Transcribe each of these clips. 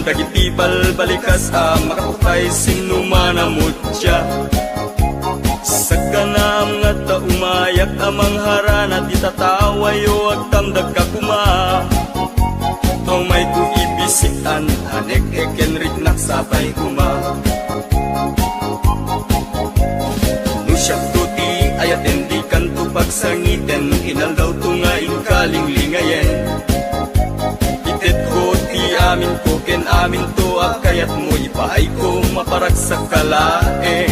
dagiti balbalikas makatukay sinumanamutya. Saganam nga ta umayak amang harana di tatawayo ag tamdag ka kuma. Tomay ku ibisikan anek ekenrik naksapay kuma. Nusyak tuti ayat endi kanto pagsangiten inal daw tungaing kalinglingayen. Itet ko ti amin ko ken amin to akayat mo ipaay ko maparag sa kalae.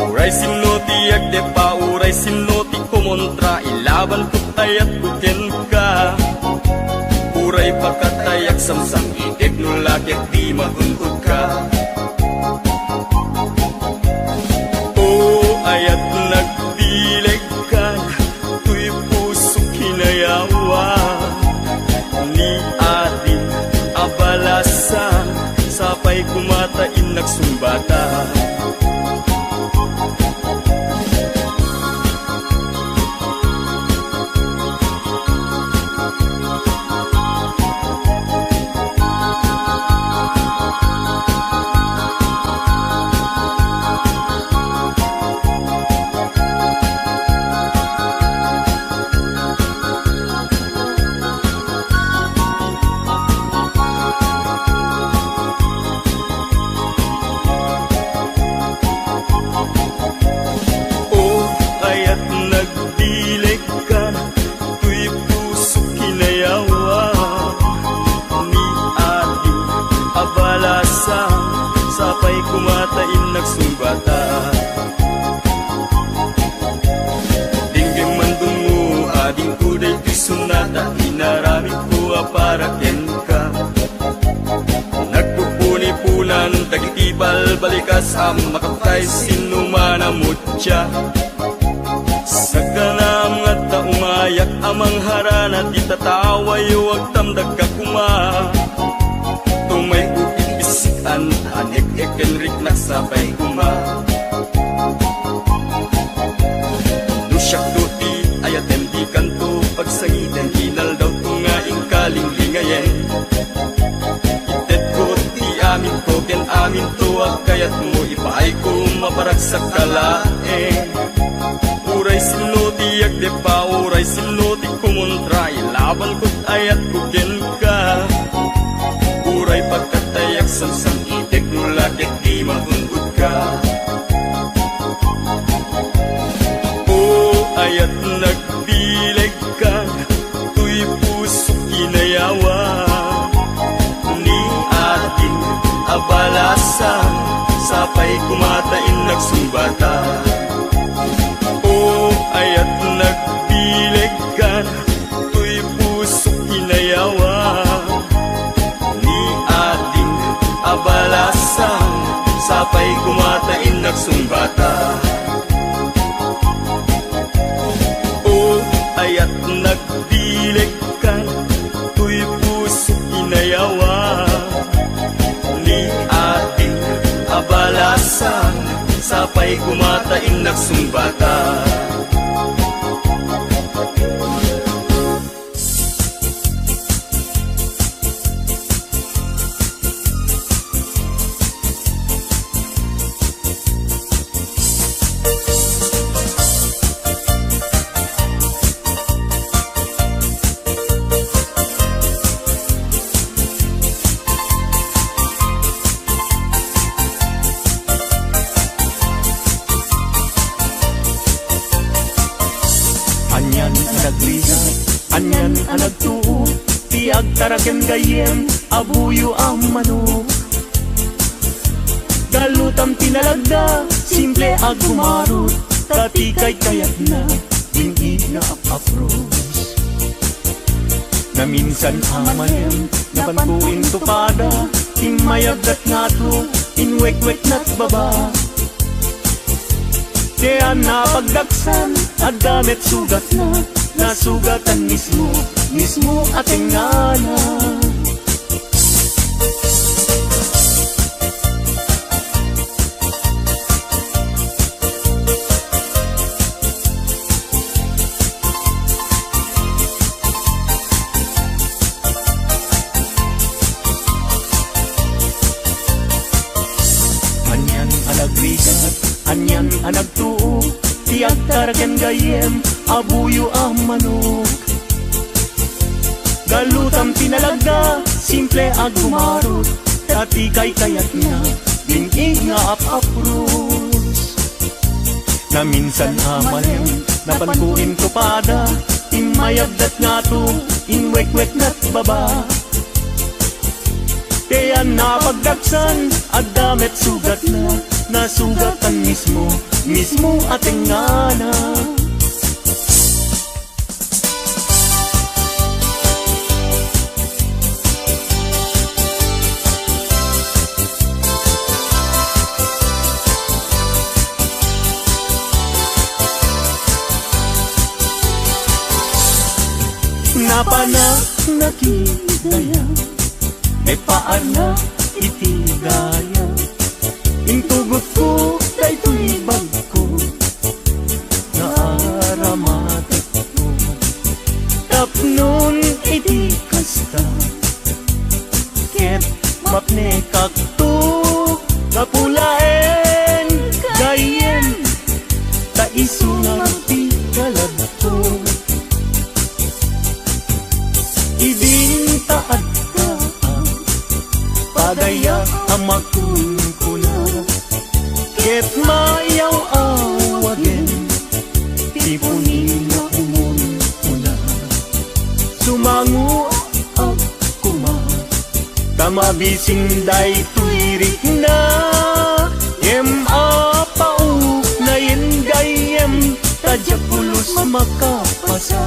Uray sinoti agde pa uray sinoti kumontra ilaban ko tayat kuken ka. Uray pagkatayak samsam itig nulakit di maguntod ka. O ayat nagdileg ka tuy puso kinayawa ni ating abalasa sapay kumatain nagsumbata. Sapay kumatain nagsumbata. Dinggeng mandun mo ading kuday ti sunata inaramid ko para ken ka. Nagpupuni-punan dagiti balbalikas makapatay sinumanamutya. Saganam nga ta umayak amang harana di tatawayo ag tamdag ka kuma. Tumay bisikan anek ekenrik naksapay kuma. Nusyak tuti ayatem di kanto pagsangiten inal daw tungaing kalinglingayen. Itet ko ti amin ko ken amin to akayat mo ipaay ko maparag sa kalae. Uray sinoti agde pa uray sinoti kumontra ilaban ko't ayat ko ken ka. Uray pagkatayak samsam itik nulakit di magunggod ka. O ayat nagbileg ka tuy puso kinayawa ni ating abalasa sapay kumatain nagsumbata. O ayat nagbileg ka tuy puso kinayawa abalasan sapay kumatain nagsumbata. O ayat nagdileg ka tuy puso inayawa ni ating abalasan sapay kumatain nagsumbata. Anyan anagrigat, anyan anagtuo, tiag taraken gayem, abuyo ang manok. Galutam tinalagda, simple ag kumarot, tatikay kayat na, hindi na apapros. Na minsan amayem, napantuin tupada, imayagdat nato, inwek-wek na't baba. Kaya napagdaksan at gamit sugat na nasugatan mismo ating nana. Di agtaraken gayem abuyo ang manok. Galutam tinalagda, simple ag gumarot, dati kay kayat na, binig nga ap-apros. Na minsan amalem, napankuin tupada, imayagdat nga to, inwek-wek na't baba. Kaya napagdaksan, adamet sugat na, nasugatan mismo, mismo ating ngana. Napanak nakidaya, may paar na itigaya. Intugot ko, daytoy bag ko, naaramatik ko. Tapnon iti kasta, ket mapne kakto, kapulaen gayem, taisungan ti kaladto. Idintaad ka padaya amakun ko na, ket mayaw awagen, tipunin na umon ko na. Sumangu ako ma, kamabising day tuirik na, yem apau na yen gayem, tadya pulos makapasa.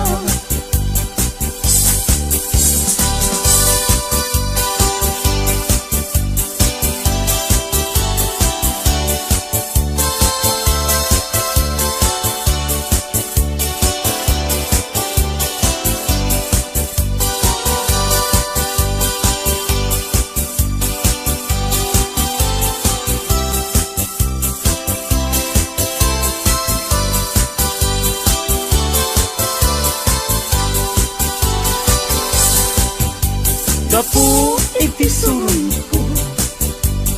Gapu iti surun ko,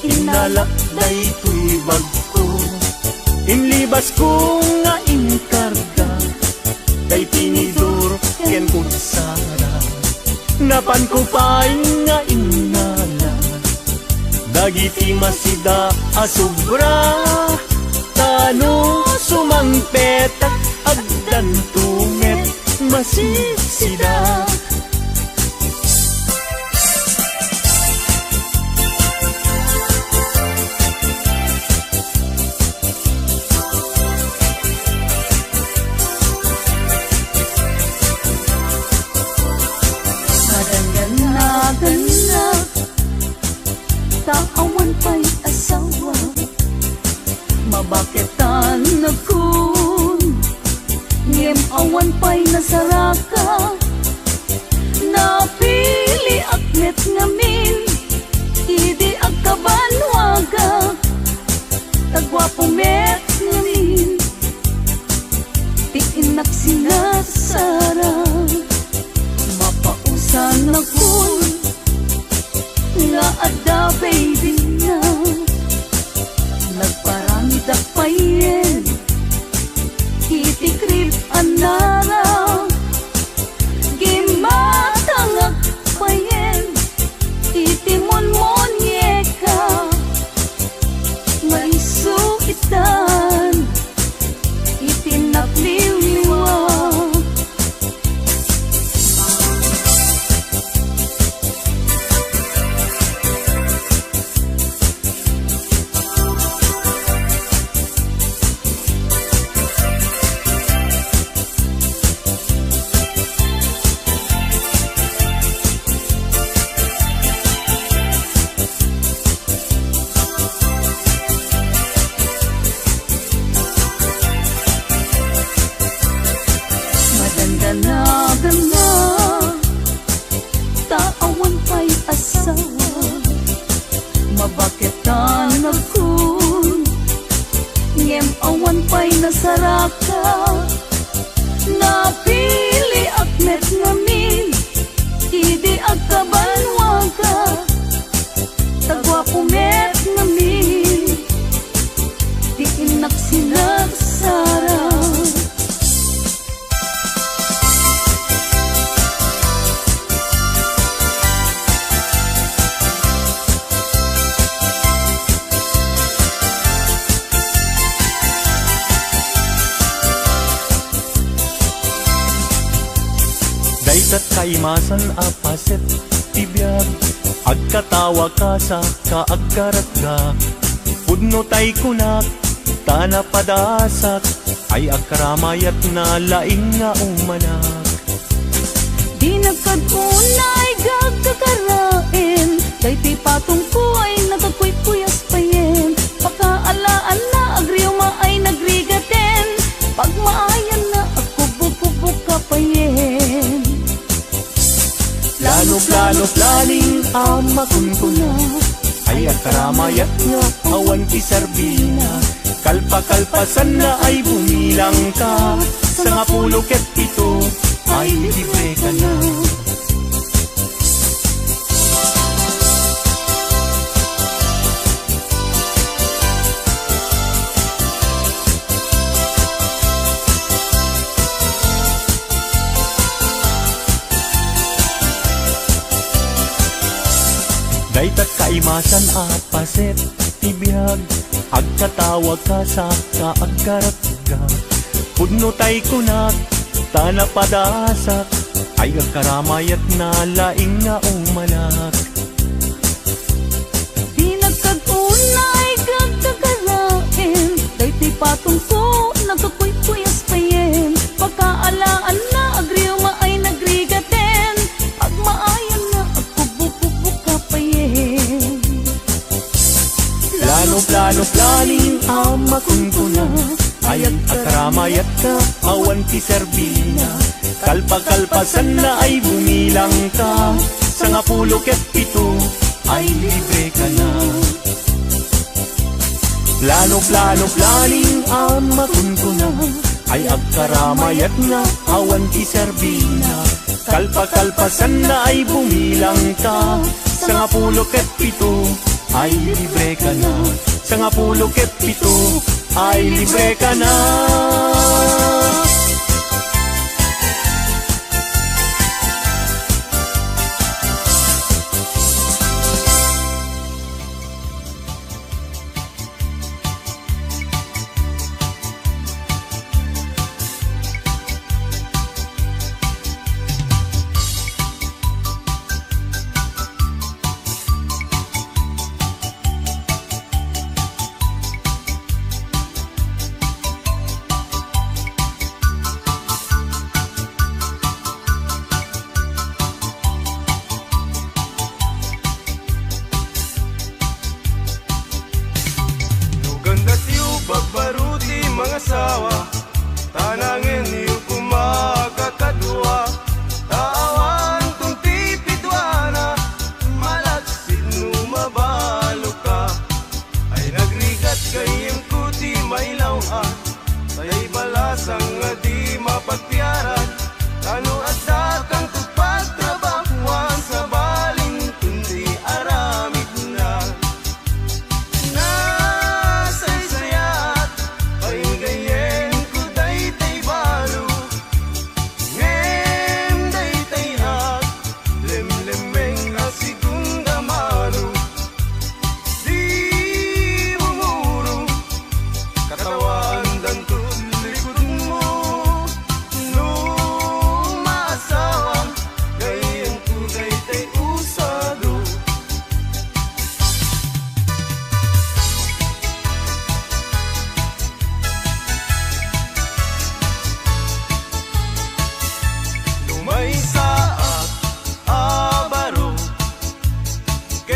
inalak daytoy bag ko, inlibas ko nga inkarga, day tinidor ken kutsara. Napan ko pain nga inala, dagiti masida asubra, tano sumangpetak agdan tumet masisida. Taawan pa'y asawa, mabaketan na kun, ngem awan pa'y nasaraka, napili akmet ngamin, idi agkabanwaga, tagwapo met ngamin, tiinak sinasara, mapausan na kun, nga ada baby na, nagparamida payen, itikrip anara, gimatangak payen, itimon-monyeka, nga isukitan, itinapliwliwa. Taawan pa'y asawa, mabaketan ako, ngem awan pa'y nasaraka, napili akmet ngamin, idi agkabanwaga, tagwapo met ngamin, di inak sinagsara. kaimasan apaset tibiyag, agkatawa ka sa kaagkarat ga. Pudno tay kunak, tana padasak, ay agkaramayat na laing nga umanak. Di nagkadunay gagkakarain, kay ti patong ko ay nagkakuypuyas payen. Pakaalaan na agriuma ay nagrigaten, pagmaayan na ako bububuk ka payen. Plano planing amakun ko na, ay agkaramayat nga awan ti Sarbina. Kalpa-kalpasan na ay bumilang ka, sa nga pulo ket pito ay libre ka na. Daytat kaimasan at paset tibiyag, agkatawag ka sa kaagkarat ka. Pudno tay kunak, tana padasak, ay agkaramayat na laing nga umanak. Di nagkadunay gagkakarain, kay ti patong ko nagkakuypuyas payen. Pagkaalaan na agriuma ay nagrigaten, pagmaayan na ako bububuk ka payen. Planing amakun ko na, ay agkaramayat ka awan ti Sarbina. Kalpa-kalpasan na ay bumilang ka, sa nga pulo ket pito ay libre ka na. Planing amakun ko na, ay agkaramayat nga awan ti Sarbina. Kalpa-kalpasan na ay bumilang ka, sa nga pulo ket pito ay libre ka na. Sa nga pulo ket pito ay libre ka na. Bagbaruti mga sawa, tanangin niyo kumakakadwa. Tawan kung tipidwana, malaksin numabalo ka. Ay nagrigat kayong kuti may lawan, sayay balasang nga di mapagpiaran. Tano at datang pagtrabahuan, sa baling kundi aramid na.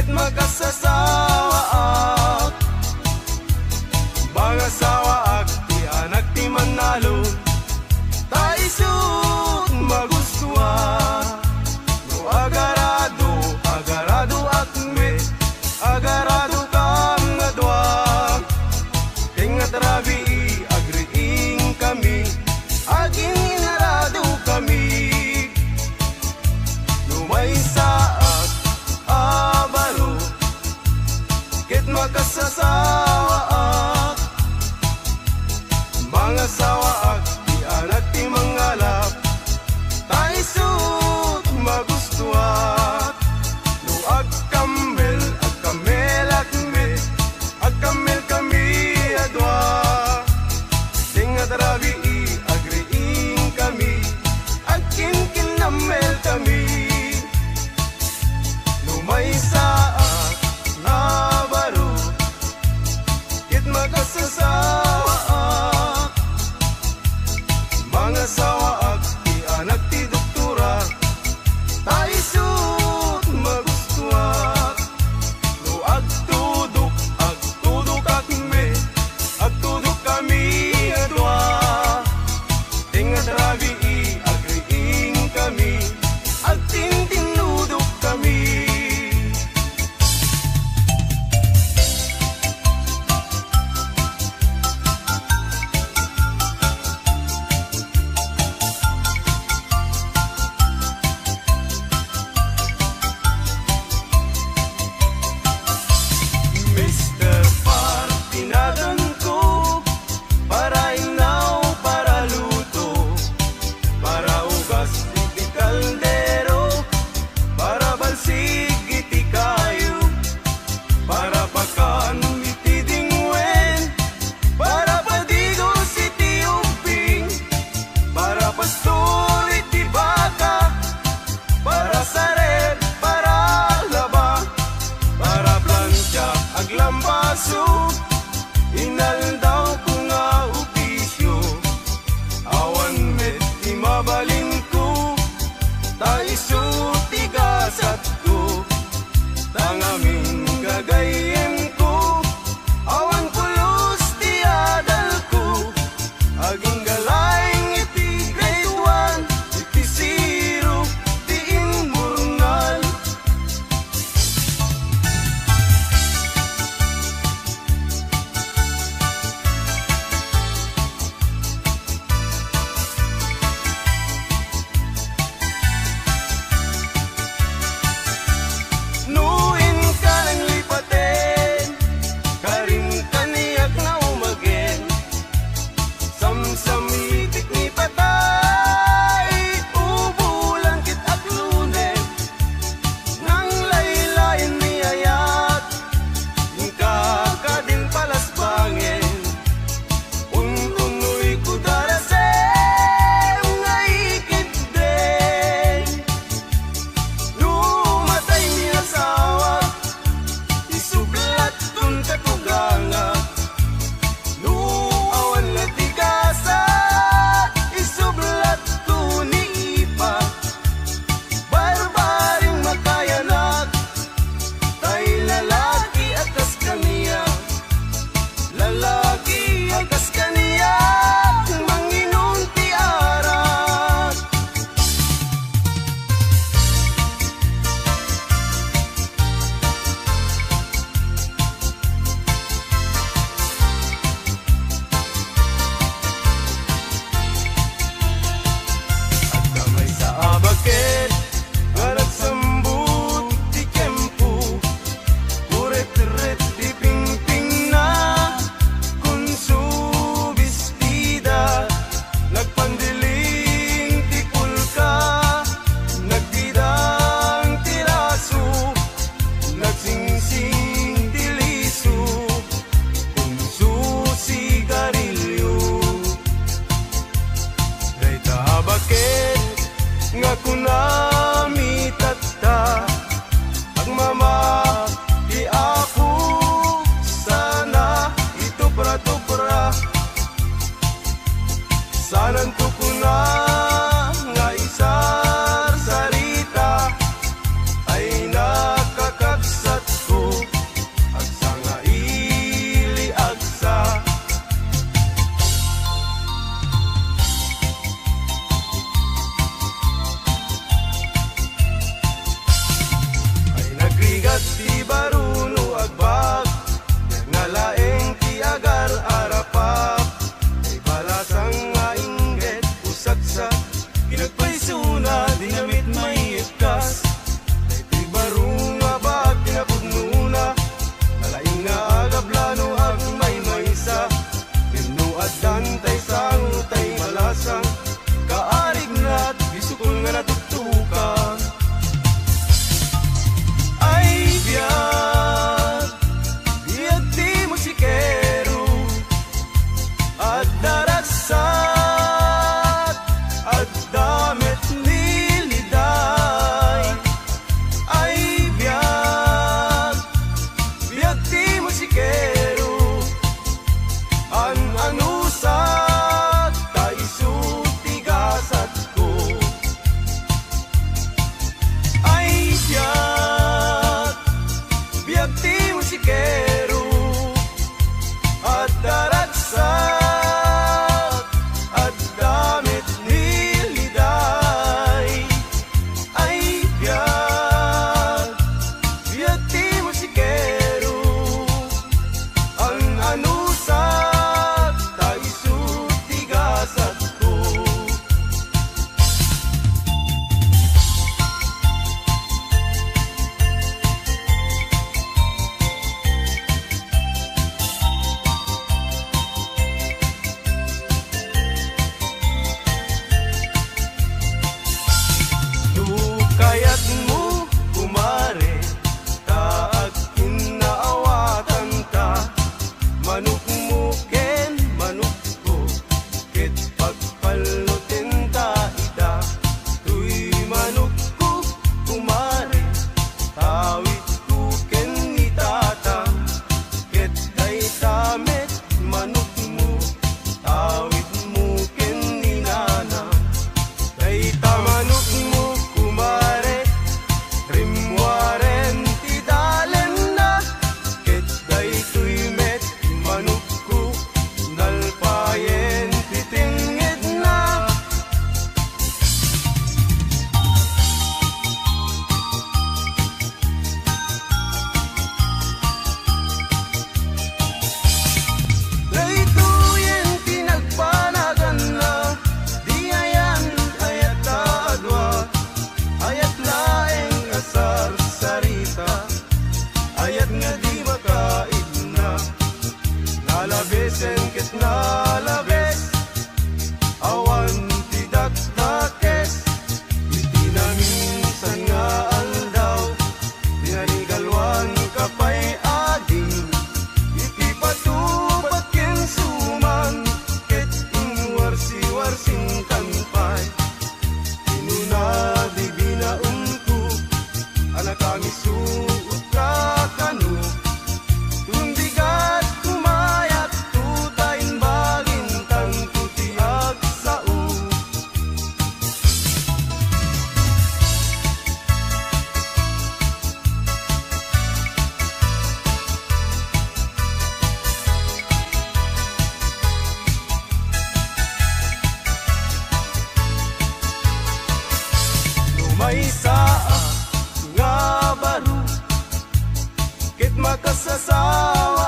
Magasasawaak, bangasawaak, ti anak ti manalo, taisut magustua. No agarado, agarado akme, agarado kam nga dua. Tingat rabi, agriing kami, aging inarado kami. Lumay saak, abaro, ket makasasawaak, mga sawaak, di anak ti mangalap, taisut magustuat. No agkamel, agkamel akme, agkamel kami adwa. Tingat rabi, agriing kami, agkin kinamel kami. Mr. Partinagan ko, para inaw, para luto, para ugas iti kaldero, para balsig iti kayo, para pakan iti dingwen, para padigos iti umping, para pastor iti baka, para saret, para laba, para plancha aglambaso, inaldaw ko nga opisyo, awan met di mabalin ko, taiso tigasat ko, tangaming gagayem ko, awan pulos ti adal ko, aging galayng iti grade 1, iti zero, ti immurnal. Nuin ka ng lipaten, karim kaniyak na umagin, samsamitik ni patay, ubulan kit at lunen, nang laylayin ni ayat, yung kakadin palasbangin, ununoy ko darasem, ngaikit din. Numatay ni asawa, isublat kung katuganga, nuawan na tigasat, isublat ko ni ipa, barbaring makayanak, tay lalaki akas kaniya, lalaki akas kaniya, manginun ti arat. Kamay sa abaket, nga nagsambut ti kempo, uret-ret ti pingping na, kunsubistida, nagpandiling ti pulka, nagdidang ti raso, nagsingsing ti liso, kunsusigarilyo. Dayta abaket, nga kunami tatta, agmama di ako sana itupra-tupra, sanan to kuna nga isar sarita, ay nakakaksat ko, agsa nga ili agsa. Ay nagrigat ti baruno agbag, nga laeng ti agar arapak, ay balasang nga inggit usagsa, pinagpaisuna dinamit may ikas, ay ti barung nga bag pinapudnuna, nalaing nga agablano ag may maysa, pinuad dantay sang tay malasang, kaarig na't bisukol nga natutukan. Ay biyag, biyag ti musikero, at daragsat, at damit niliday. Ay biyag, biyag ti musikero, an anusat, taiso tigasat ko. Ay biyag, biyag ti musikero, at daragsat, at damit niliday. Ay biyag, biyag ti musikero, ang anusat, taiso tigasat ko. sen ket nalabes awan tidak dakes iti na minsan nga aldaw dinanigalwan kapay ading iti patupat ken suman ket warsi-warsing kanpay inuna di binaungko anak kami suot kakano tundigat kumayat tutain bagintang tutiag sao lumay saa nga baro ket makasasawa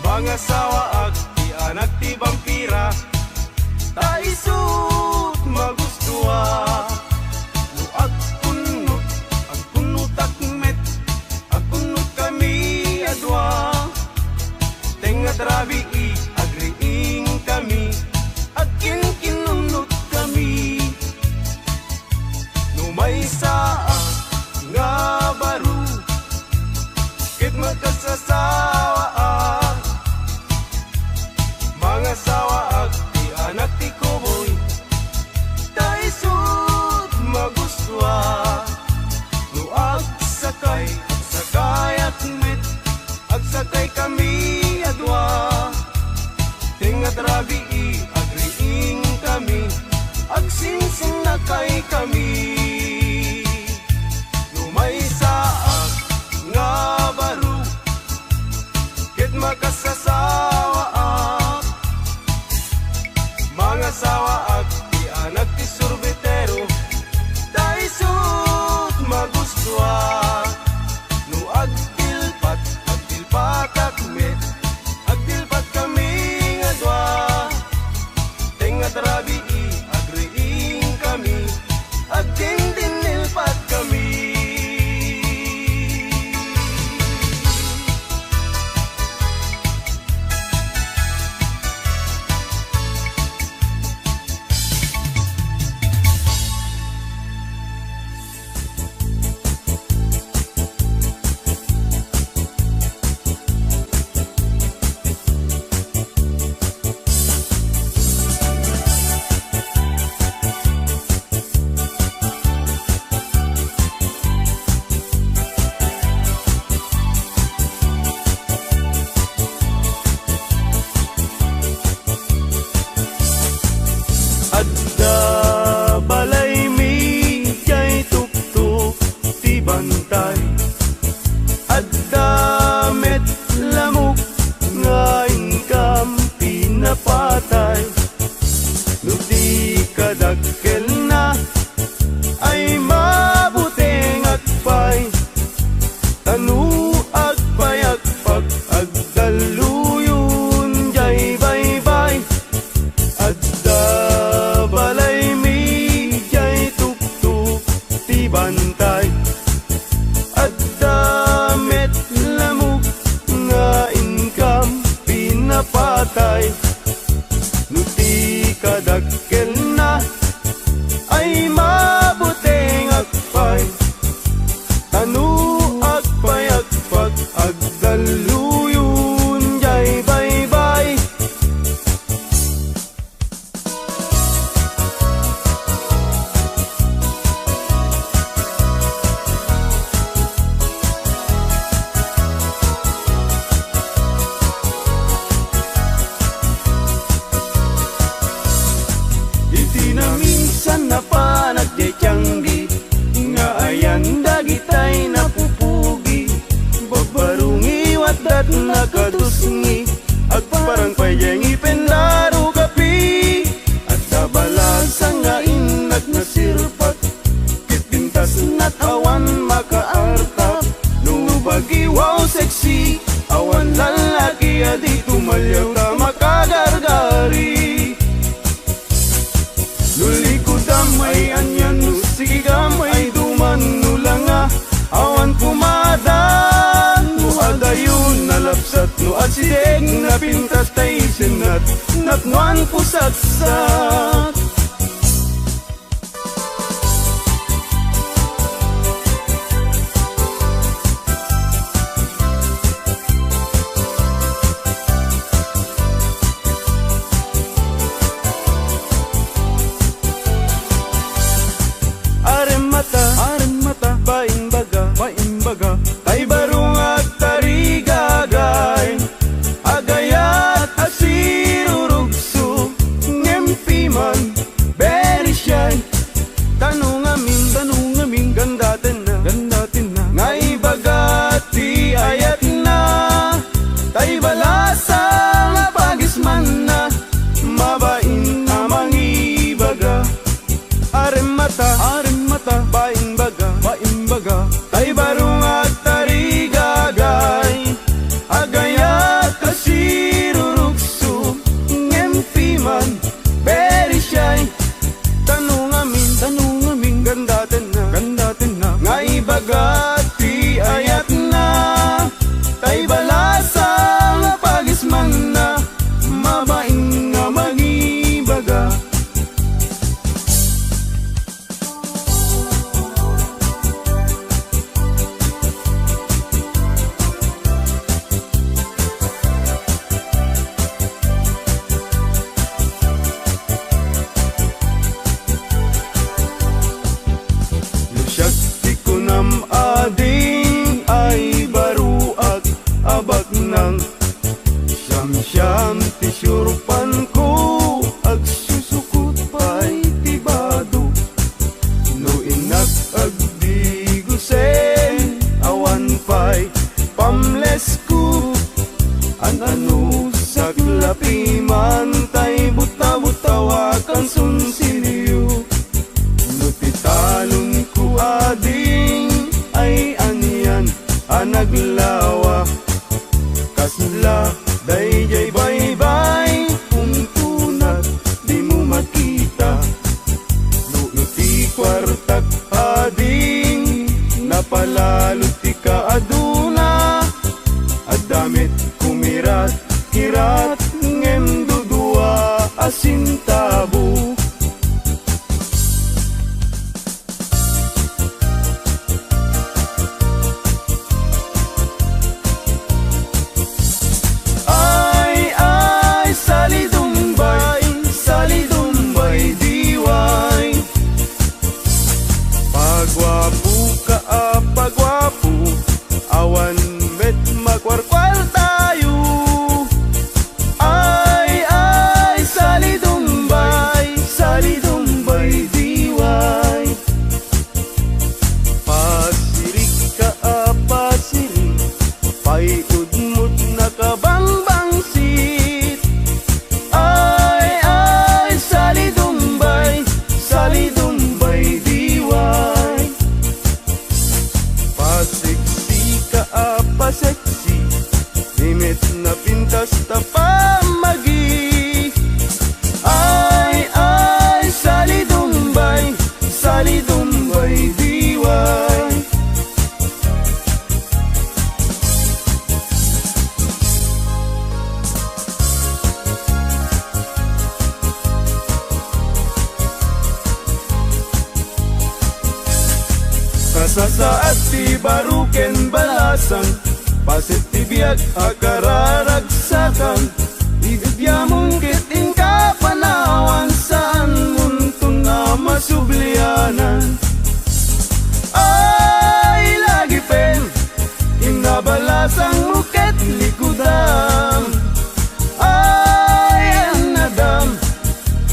mga sawaag ti anak ti vampira ta isut magustuha no ag kunut akmet ag kunut kami adwa tenga trabi agriing kami akin kinunut kami no may saa nga baro ket magkasasawa mga sawaag ti anak ti kuboy ta isut magustuha no agsakay akmet agsakay kami adwa tingat rabi agriing kami agsingsing na kay kami lumay saag nga baro ket makasasawa mga sawaag ti anak ti sorbetero ta isut magustuha no agtilpat akmet agtilpat kami nga dua tengat rabi agriing kami agdindinilpat kami adda balay mi jay tuktok ti bantay adda met lamok nga ingkam pinapatay no di kadakkel na ay mabuteng agpay tanu agpay agdaluyon jay baybay adda balay mi jay tuktok ti bantay adda met lamok nga income pinapatay no ti kadakkel na ay mabuteng agpay tanu agpay agdaluyon jay baybay iti na minsan na panagdetiyanggi nga ayan dagitay napupugi babarungi wadat nakatusngi agparang payengi pendaro kapi at tabalasang nga inak na sirpat kitpintas nat awan makaartap no bagiwaw sexy awan lalaki adi tumalyaw ta makagargari nulikod damay anyan no sige gamay duman nulanga awan kumadan no adayon nalapsat no at nakwan pusaksak. Aren mata, baing baga, tay barung at tarigagay, agayat asirurugso, ngempiman, very shy. Tanong aming, gandatin na, ngay bagati ayat na, tay balasa nga pagisman na, mabain amang ibaga. Aren mata, baing baga, tay barung at tarigagay, agayat asirurugso, ngempiman, very shy. Tanong amin, gandatin na, ngay bagati ayat na, tay balasa nga pagisman na, mabaing nga magibaga. Shakti ko nam ading ay baruak abak nang siyam tisyurpan ko ag susukot pa'y tibado no inak agdi gusen awan pa'y pamles ko ano saklapi man tay buta-butawa kan sunsiliyo. Talon ko ading ay aniyan anaglawa kasla dayjay baybay kung tunat di mo makita no iti kwartak ading napalalot ti ka aduna adamit kumirat kirat ngem dudua asintabo. Pagwapo, awan met magwarkwal tayo. Ay, salidumbay, diway. Pasirik ka, pasirik, paiudmut na kabangbangsit. Ay, salidumbay, diway. Paseksi, limit na pintas ta pamagi. Ay, salidumbay, diway. Kasasaat ti baruken balasan, pasit ti biag akararagsakan, ibigyamun kiting kapanawan saan muntong na masublianan. Ay, lagi pen, inabalasang muket likudam. Ay, anadam,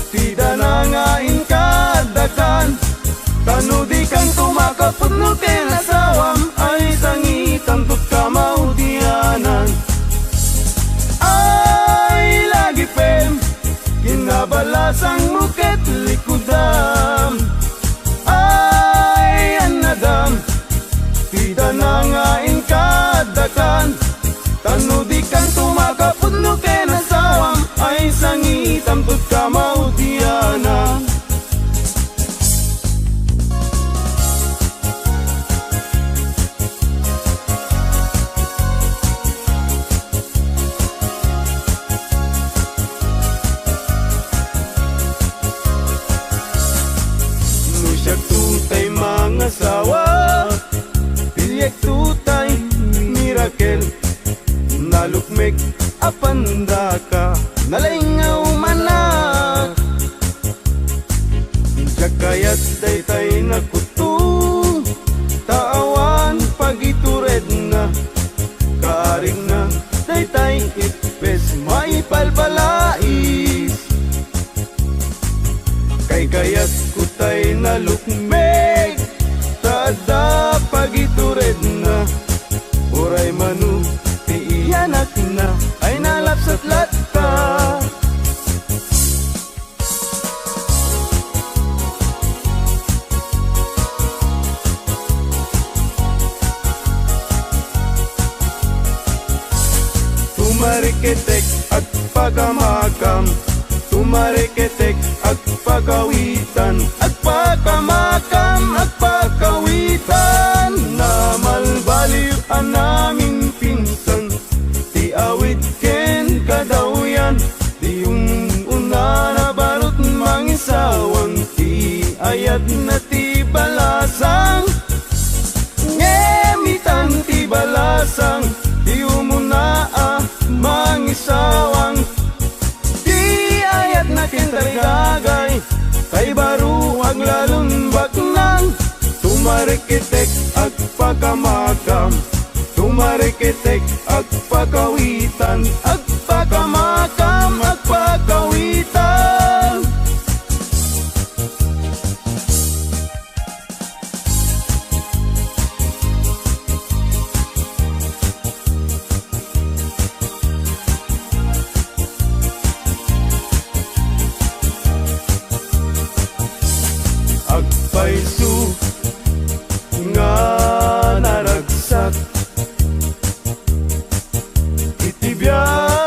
tida na ngain kadakan, tanudi kang tumakapot no kinasawam, ay sangitan tut kamaudianan. Ay, lagi pem, kinabalasang muket likudam. Ay, anadam, tida na ngain kadakan, tanudi kang tumakapot no kinasawam, ay sangitan tut kamaudianan. tek apanda ka nalingaw manak Jakayat daytay na kuto taawan pagitured na kaaring na daytay ipes maipalbalais kay kayat kutay na lukmeg tada pagitured na uray manu ti iyanak na ay nalapsat latta Tumariketek at pagamakam Tumariketek at pagawitan At pagamakam at pagawitan Na malbaliw ang naming pinsan Ti awit ken kadawyan Di yung una na barot mangisawang Ti ayat na ti balasang Ngemitan ti balasang Di umuna mangisawang Di ayat na kintarigagay Kay baro aglalong baknang Tumarikitek at pagkamakam Tumarikitek at pagkawitan At pagkamakam at pagkawitan Agpaisu nga naragsak Itibiyay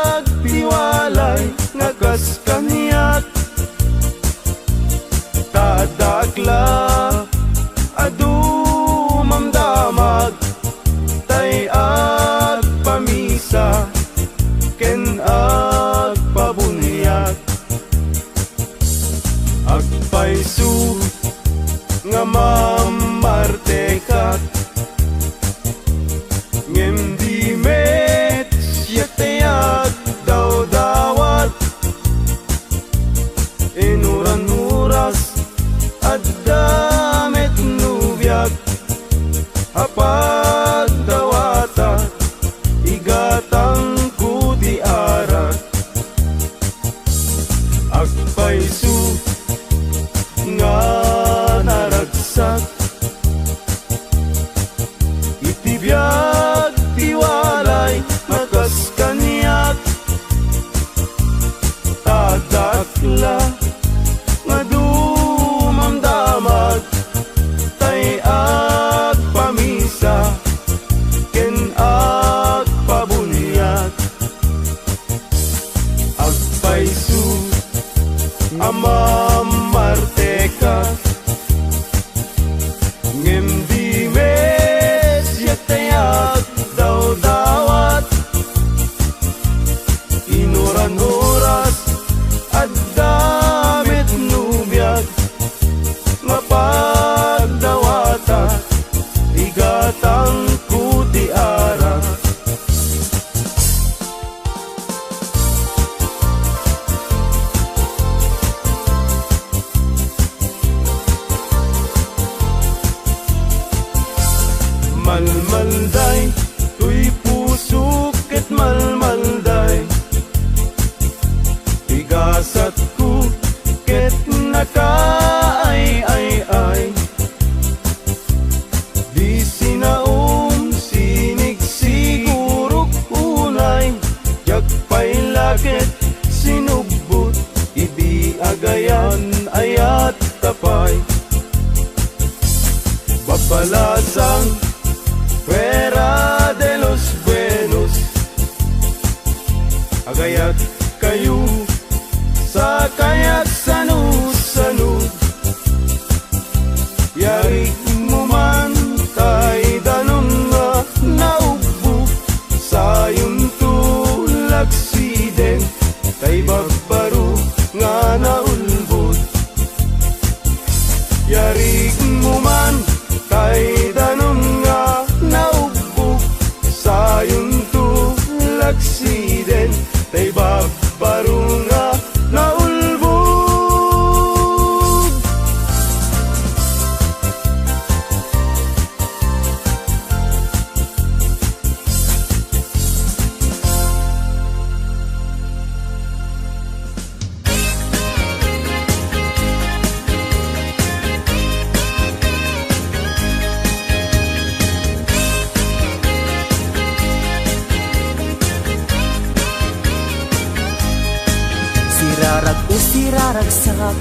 Sirarag-usiraragsak,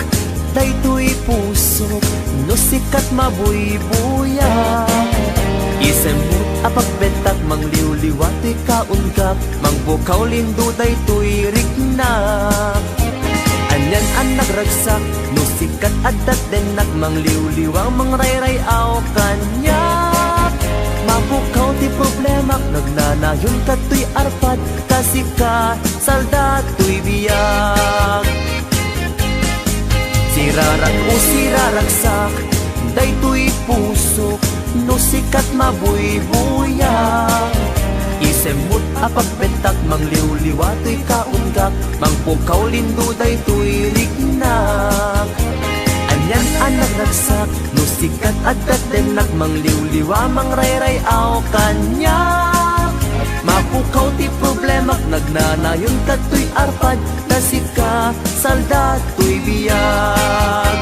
daytoy pusok, no sikat mabuy-buya. Isemut apagbentak, mangliw-liwatoy kaunggap, mangbukaw lindo daytoy rignak. Anyan ang nagragsak, no sikat adat denak, mangliw-liwang mangrayray-aw kanyak. Mabukaw ti problemak, nagnanayon kato'y arpad, kasi ka saldato'y biyag. Sirarak o siraragsak, daytoy pusok, no sikat mabuy-buyak. Isemut apagbentak, mangliw-liwato'y kaunggak, mangpukaw lindo daytoy rignak. Anyan ang nagragsak, no sikat adat denak, mangliw-liwa mangrayray-aw kanyak. Mapukaw ti problemak, nagnanayon kato'y arpad, kasi ka saldato'y biyag.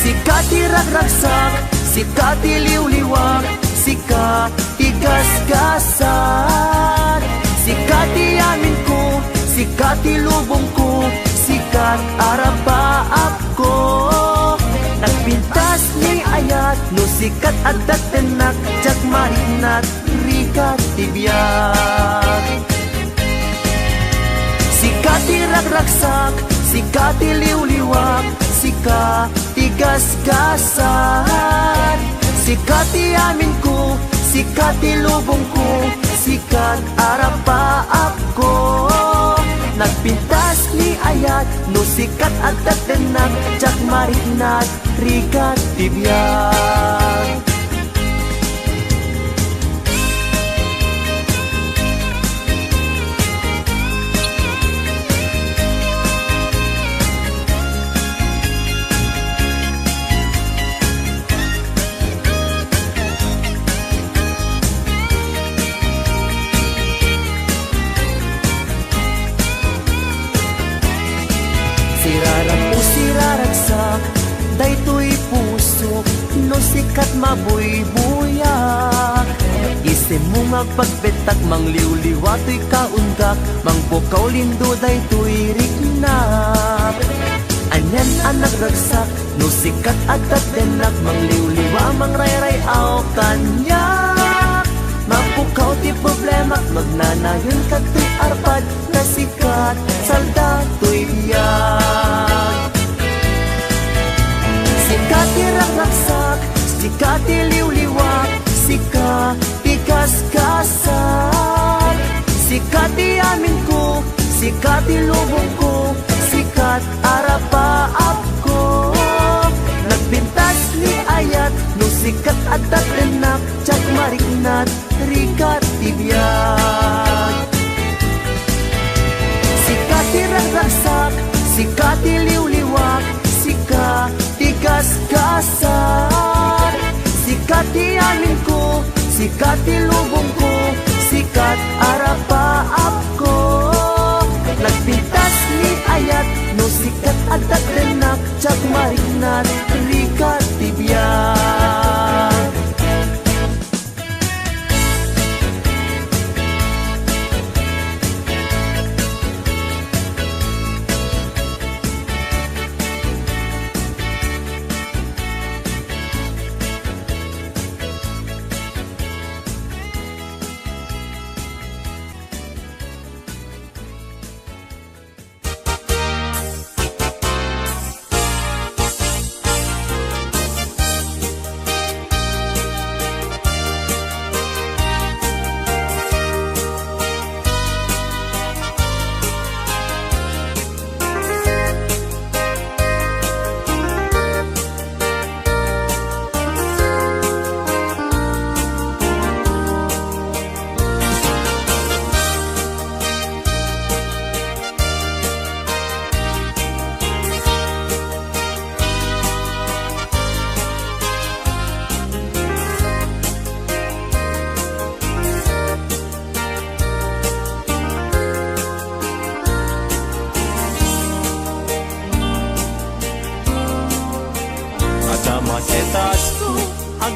Sika ti ragragsak, sika ti liw-liwak, sika ti gasgasan. Sika ti amin ko, sika ti lubong ko, sikat arapaap ko. Nagpintas ni ayat, no sikat adat tenak, jak marinat, rikat tibiyag. Sika ti ragragsak, sika ti liw-liwak, sika ti gasgasan. Sika ti amin ko, sika ti lubong ko, sikat arapaap ko. Nagpintas ni ayat, no sikat adat tenak, jak marinat, rikat tibiyag. Sirarak o siraragsak, daytoy pusok, no sikat mabuy-buyak. Isip mo magpagbetak, mangliw-liwato'y kaunggak, mangpukaw lindo daytoy rignak. Anyan ang nagragsak, no sikat adat denak, mangliw-liwa mangrayray-aw kanyak. Mapukaw ti problemak, magnanayon kato'y arpad, na sikat saldato'y biyag. Sika ti ragragsak, sika ti liw-liwak, sika ti gasgasan. Sika ti amin ko, sika ti lubong ko, sikat arapaap ko. Nagpintas ni ayat, no sikat adat denak, jak marinat, rikat tibiyag. Sika ti ragragsak, sika ti liw-liwak, sika ti gasgasan. Sika ti amin ko, sika ti lubong ko, sikat arapaap ko. Nagpintas ni ayat, no sikat adat denak, jak marinat, rikat tibiyag.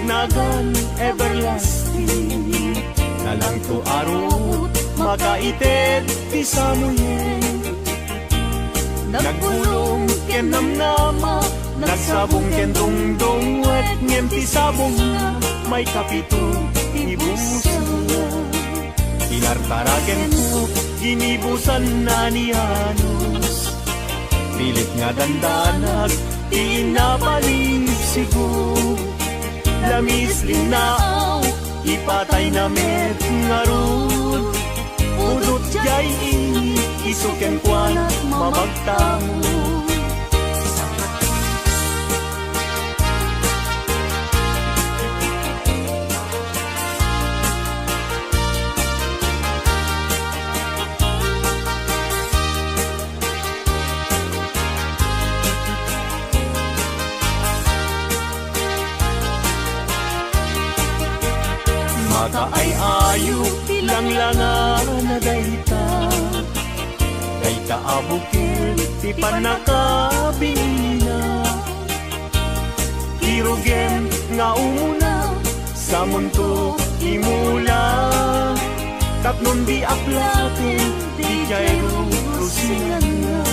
agnagan everlasting. Nalang to arot, makaited ti Samuel. Nagbulong ken namnama, nagsabong ken dongdong, wet ngem ti sabong na, may kapito ibusan. Tinartaraken ko, ginibusan na ni Hanos. Pilit nga dandanag, inapaling sigo. Lamis linaaw, ipatay na met nga rod. Udot jay ini, isuken kwan mamagtamo. Maka ay ayo, langlangan na dayta. Dayta abukil, ti panakabina. Kirugen nga umuna, sa mundo imula. Tapnon di aplatin, di jay rurusingan na.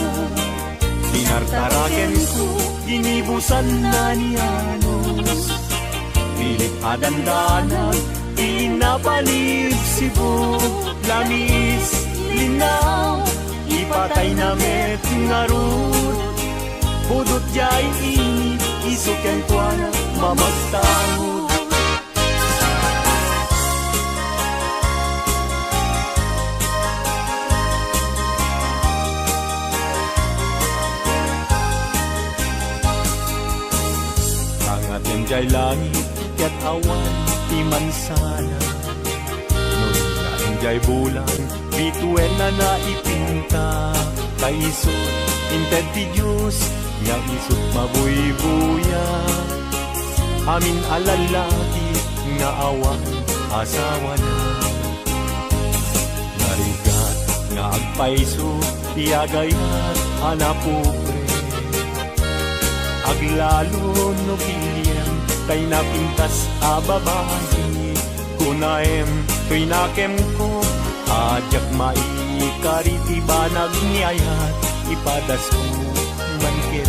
Tinartaraken ko, ginibusan na ni Hanos. Pilit adandanan, inapalib sibo. Lamis linaw, ipatay na met nga rod. Pudot jay ini, isuken ko na mamagtangod. Angaten jay langit, ket awan ti mansana. Nun nainjay bulan, bituen na naipinta. Kaisot, inted ti Diyos, nga isot mabuybuya. Amin alalaki, nga awan asawa na. Narigat, nga agpaiso, tiagayat anapupre. Aglalo no bilyen, kay napintas ababahi. Kunaem, tuy nakem ko, ajak maikariti banag niyayat, ipadas ko manketi.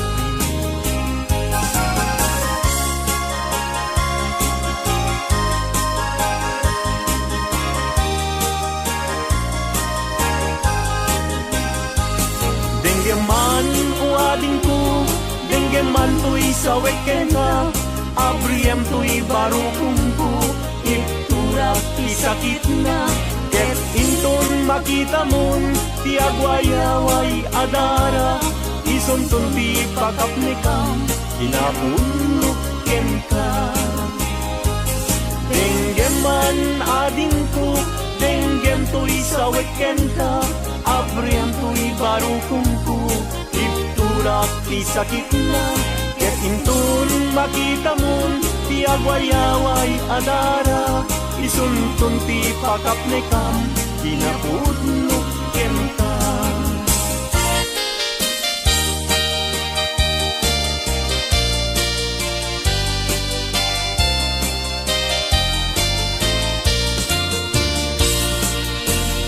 Denggeman uading ko, denggeman tuy sawek kena. Abriem tuy baru kumpu, ipturap isakit na. Ket inton makita mon, tiagwayaway adara. Isuntun ti pakapnikam, inapunok ken ka. Denggeman ading ko, denggem tuy sawek ken ka. Abriem tuy baru kumpu, ipturap isakit na. Ket intun makita mon, tiagwayaway adara. Isuntun ti pakapnikam, kinapudnok kenta.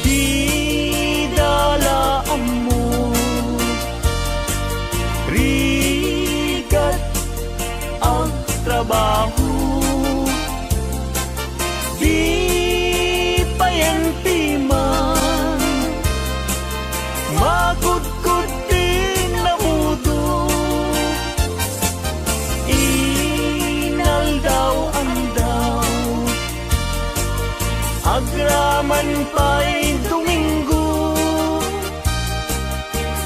Di dalaan mo, rigat ang trabaho. Di payenti man, magudgud din na mudo. Inal daw ang daw, agraman pa'y Domingo.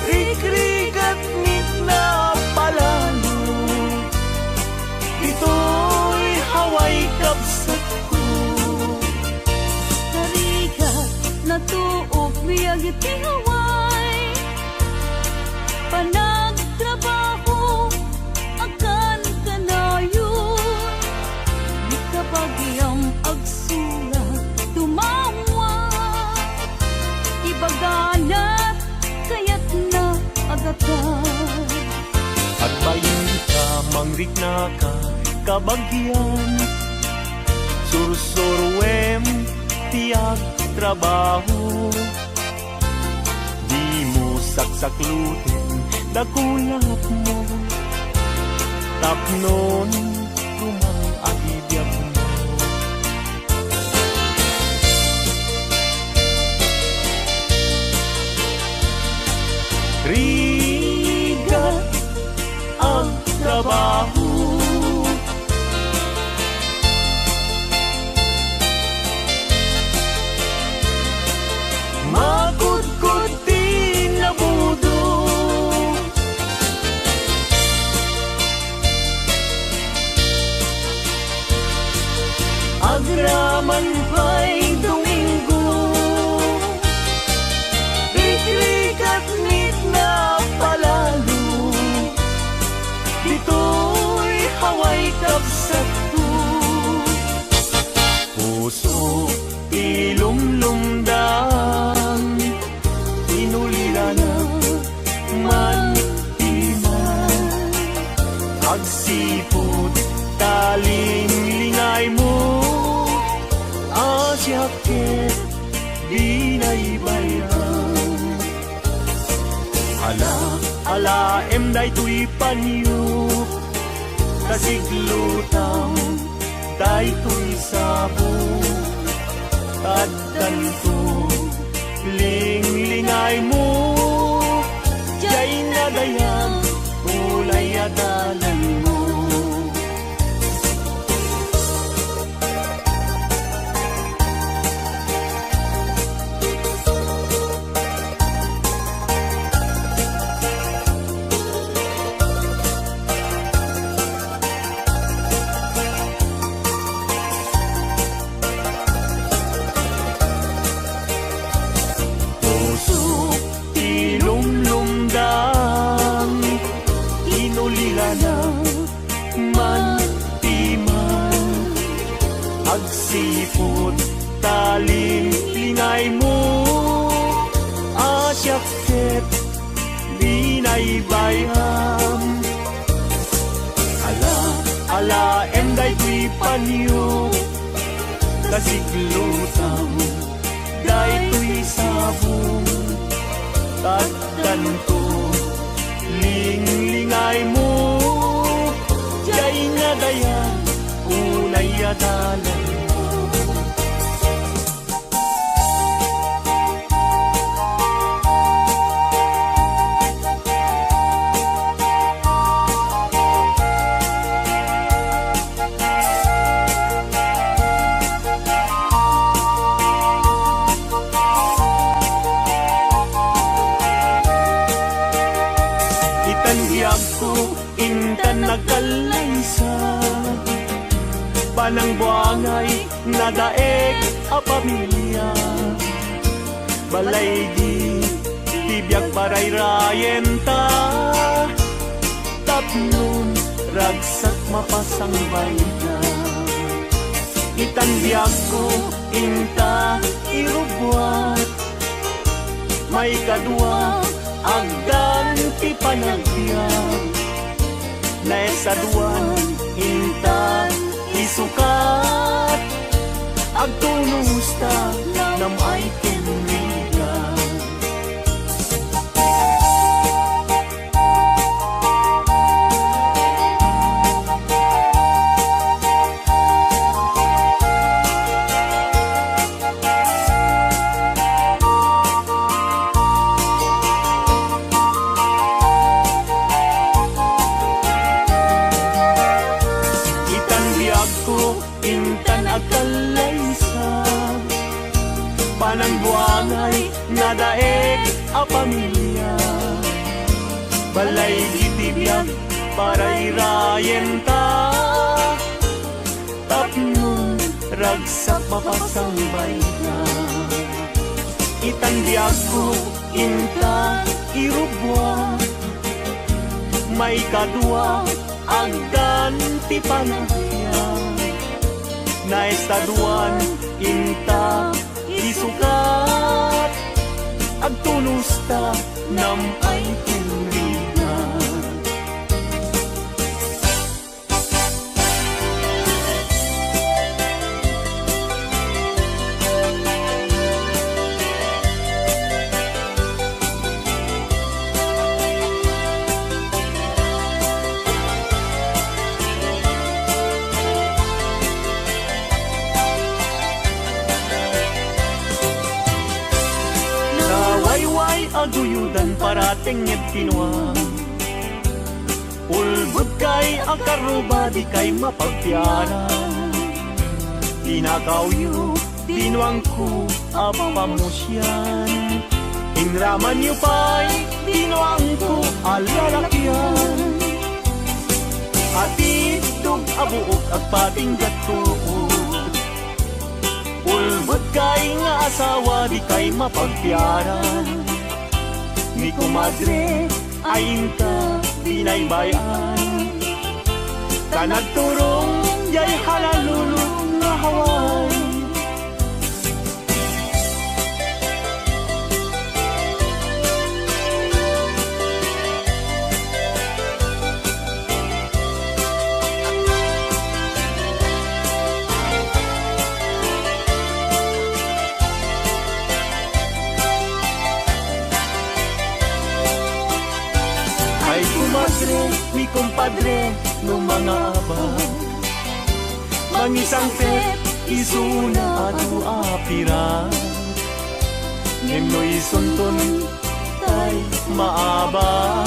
Rigrigat nit na palalo, ito'y haway kapsat ko. Tarigat na tuok biyag iti haway, panagtrabaho akan kanayon. Di kapag iyang agsulat tumawa, ibaganat kaya't na agatan. At bayin ka, mangrik na ka, kabagyan. Sursurwem, tiag trabaho. Di mo saksakan saklutin dakulap mo tapnon kumang agibiyag mo. Riga ang trabaho, magkudkod din na budo, agraman pa'y Domingo, ikrikat nit na palalo, dito'y haway kapsat ko, puso ilumlumdang inulila na mantiman, agsipot talinglingay mo, asyakit binaybayan. Ala day tuy panyo, kasiglutaw day tuy sabo, at ganto linglingay mo, jay nagayang ulay adalan mo. Agsipot talinglingay mo, asyakit binaybayan. Ala day tuy panyo, kasiglutaw day tuy sabong, at ganto linglingay mo, jay nga dayan ulay adalan. Itandiag ko intan nagkalaysa, panang buangay nadaeg a pamilya, balay di tibiyag parayrayen ta, tapnon ragsak mapasang bayda. Itandiag ko inta irubwat, may kadwa agdan ti panagbiag, naisaduan inta isukat, agtunusta nam ay tinrigan. Intan agkalaysa, panang buangay nadaeg a pamilya, balay itibiyag parayrayen ta, tapnon ragsak mapasang bayda. Itandiag ko inta irubwa, may kadwa agdan ti panagbiag, naisaduan inta isukat, agtunusta nam ay tinrigan. aguyudan parating et kinwa. Ulbud kay akaruba di kay mapagtiara. Tinakawyo, tinuang ko apamusyan. Inraman niyo pa'y tinuang ko alalakyan. Atitog abuok at patinggat tuod. Ulbud kay nga asawa di kay mapagtiara. Ni kumadre ayin ka binaybayan. Kanagturong jay halalulong nga haway. Mi kumpadre no mga abang mangisang pet isuna atu apira Nemnoy sunton tay maaba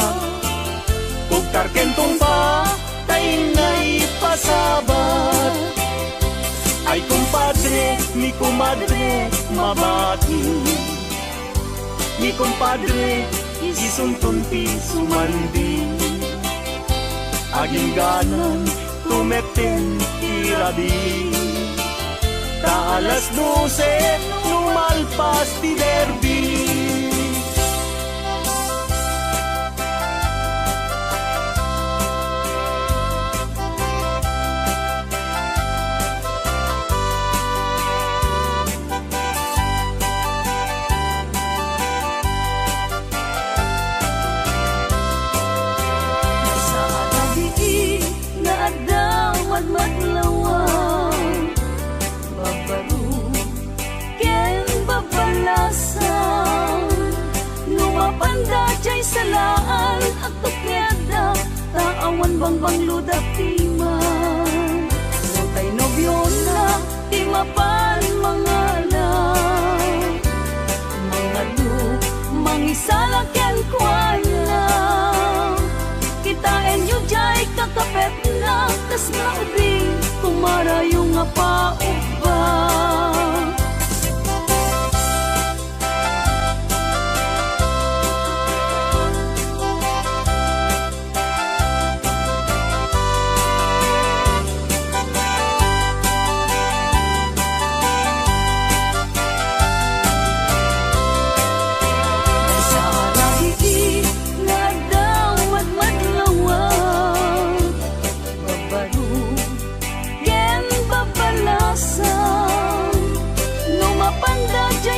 ug tarkentong pa tay nay pasabat. Ay kumpadre mi kumadre mabati. Mi kumpadre isunton ti sumandi. Aging ganan tumeten tirabi. Ta alas 12 lumalpas ti derby. Maglawang babaru ken babalasan lumapanda jay salaan at tukyada taawan bangbang ludak timan tay nobyo na timapan mga du mangisala ken kuana kitain yu jay kakapet na tas maubing kumara yung apa-uba.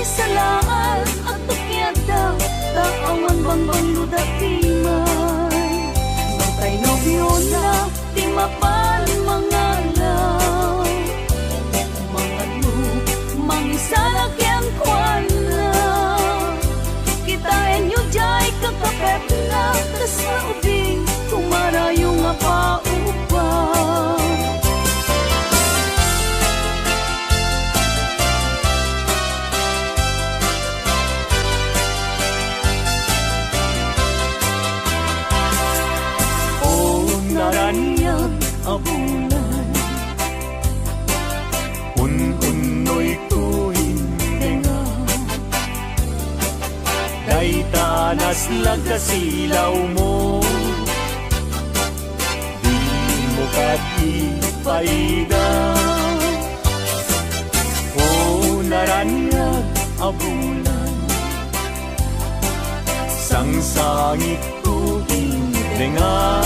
Salaan at tukyada taawan bangbang ludak timan bantay nobyo na timapan mga du mangisala ken kuana kitain yu jay kakapet na tas maubing kumara yung apa-upa. Abulan un-unoy tuwing tenga day tanas lagkasilaw mo di mo katipaida o naranyag abulan sangsangit tuwing tenga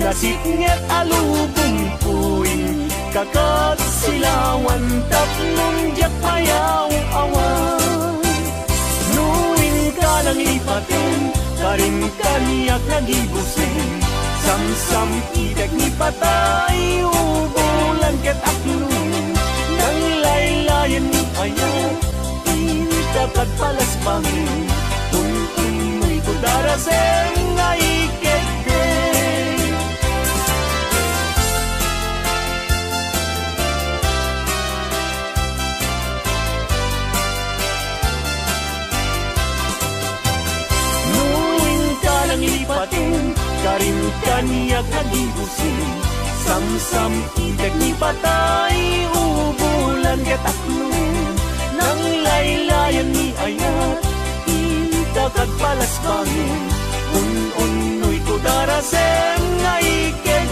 nasitnget alubong puing kakat silawan tatlong jak payaw awan nuwing ka nang ipatin karin kaniyak nagibusin samsam idag ni patay ubulan ket aklong nang laylayan ni ayat inkakat palas bangin tuntun mo'y kudaraseng ngaiket kaniyak nagibusin Samsam itek ni patay ubulan kataklong Nang laylayan ni ayat Intagad palas bangin Un-unoy ko darasem nga ikegden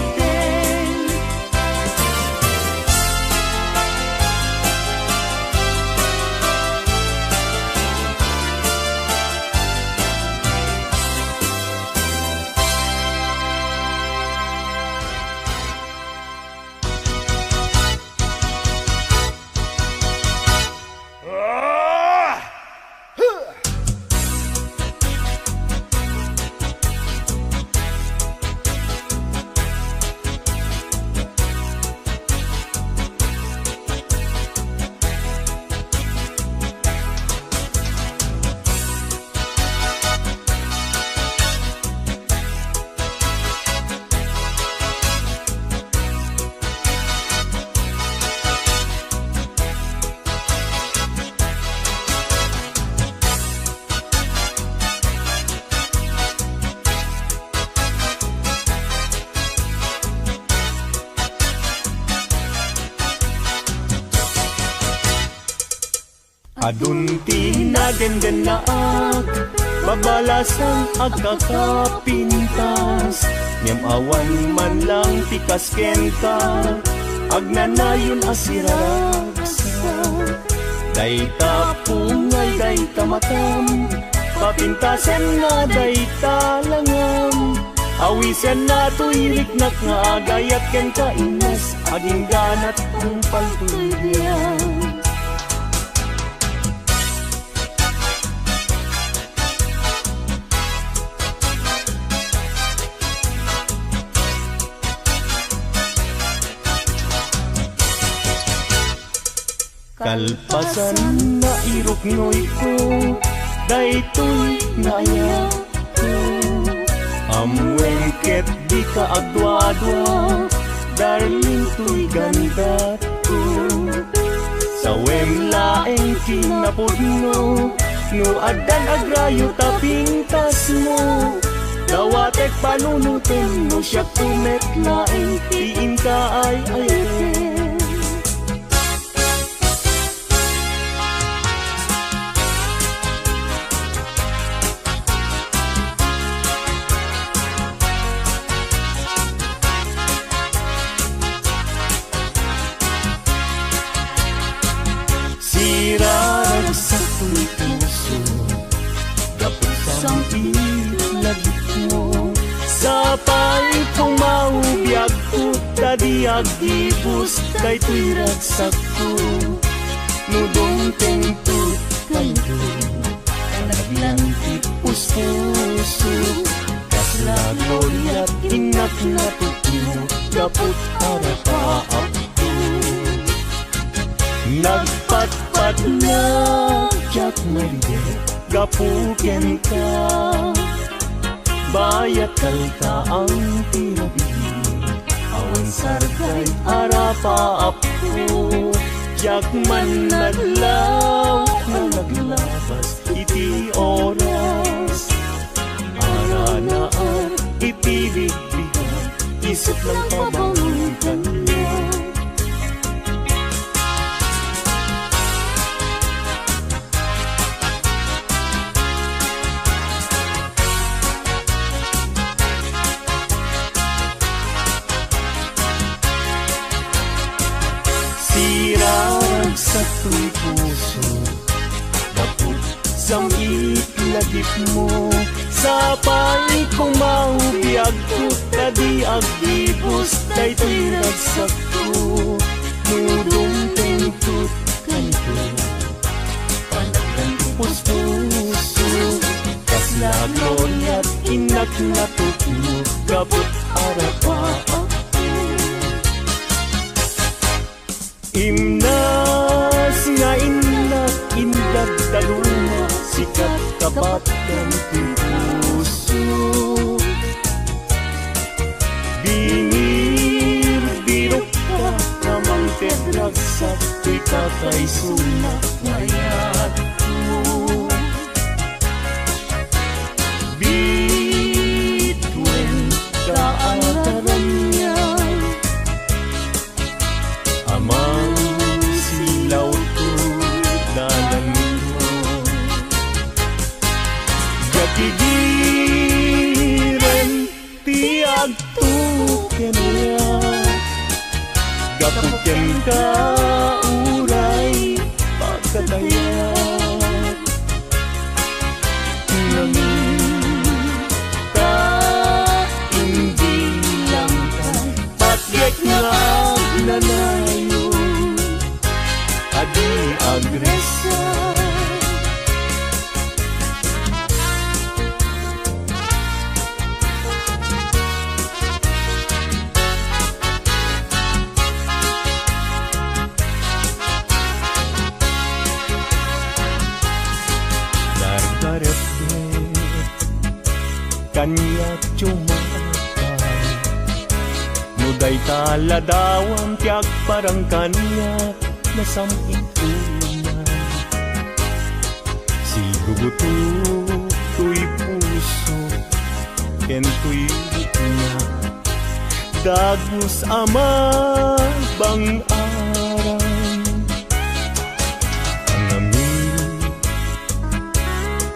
Adunti na genden na babalasan agkakapintas Ngem awan man lang tikas kenta Agnanayon asiraragsa Dayta pungay dayta matam Papintasen nga dayta langam Awisen na tuiriknak nga agayat ken kainas Aging ganat kung paltoy diyan Kalpasan na iruknoy ko Daytoy naya ko Amwengket di ka agwa-adwa Darling to'y ganda ko Sa wemlaeng kinapudno No adan agrayo tapintas mo Dawatek panunutin mo siya kumetlaeng Tiin ka ay ayatin Sirarag sa tuloy puso Dapit sa ilagit mo Sa pa'y pumaubiyag ko Tadi agibus Daytoy ragsak ko Nudong tentut kayo Naglanti puso Kasla gloryat inak na tutuno Dapot arapaap Nagpatpat na Jack Maride Gapuken ka Bayat kalta ang tinabi Awan sarkay arapaap ko Jack man naglaw Naglabas iti oras Ara naan iti bigbigan Isip lang pabangutan niya Sirarag sa tuloy puso Dapot sa itlagip mo Sa pa'y kumaubiyag ko Tadi agibus Daytoy ragsak ko Nudong tentut kanto Panagdan puso Kasla glorya't inak na tutlo Gabot arapa Imnas nga inak indag daluma Sikat kapat ng puso Bingir birok ka Namang tedragsak To'y kakay sunak mayat ko Bitwen ka nagresal. Dardaret kanya cumakay, nuday taladawang tiyak parang kanya nasamit unay. Si gugutu tuy puso ken tuy niya, dagus ama bang aran. Ang amin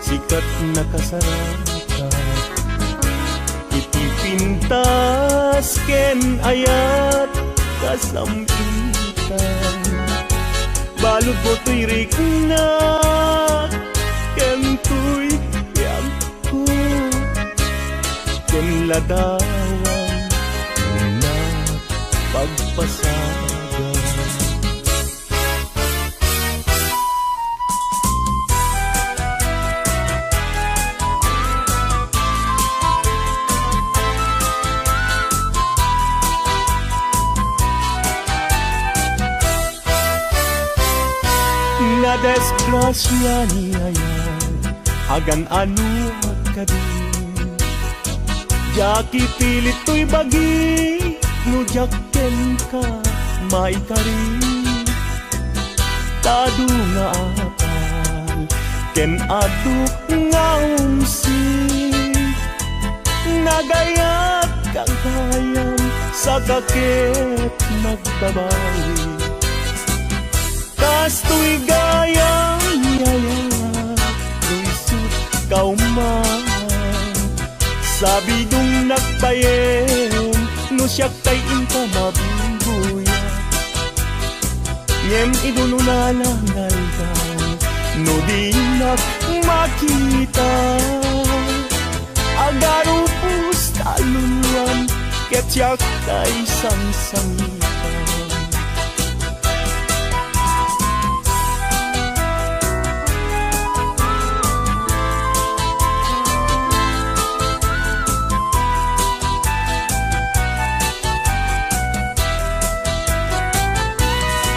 sikat na kasarapan, itipintas ken ayat kasampitan. Balud mo tuy rikna ken tuy yamko, ken ladawan na pagpasagan. Na desgrasya niya yan, agan ano ka din. Jaki pilit to'y bagi, nujakken ka, maikari. Tadu nga apal, ken aduk nga umsi. Nagayat kang kayam, sa kakit nagbabawi. Kasto'y gayang yaya, luisot kauman. Sabi dong nagpayen, no siyak tay inka mabungguya. Ngem idununalangal daw, no di nak makita. Agarupus taluluan, ket siyak tay sang-sangitan.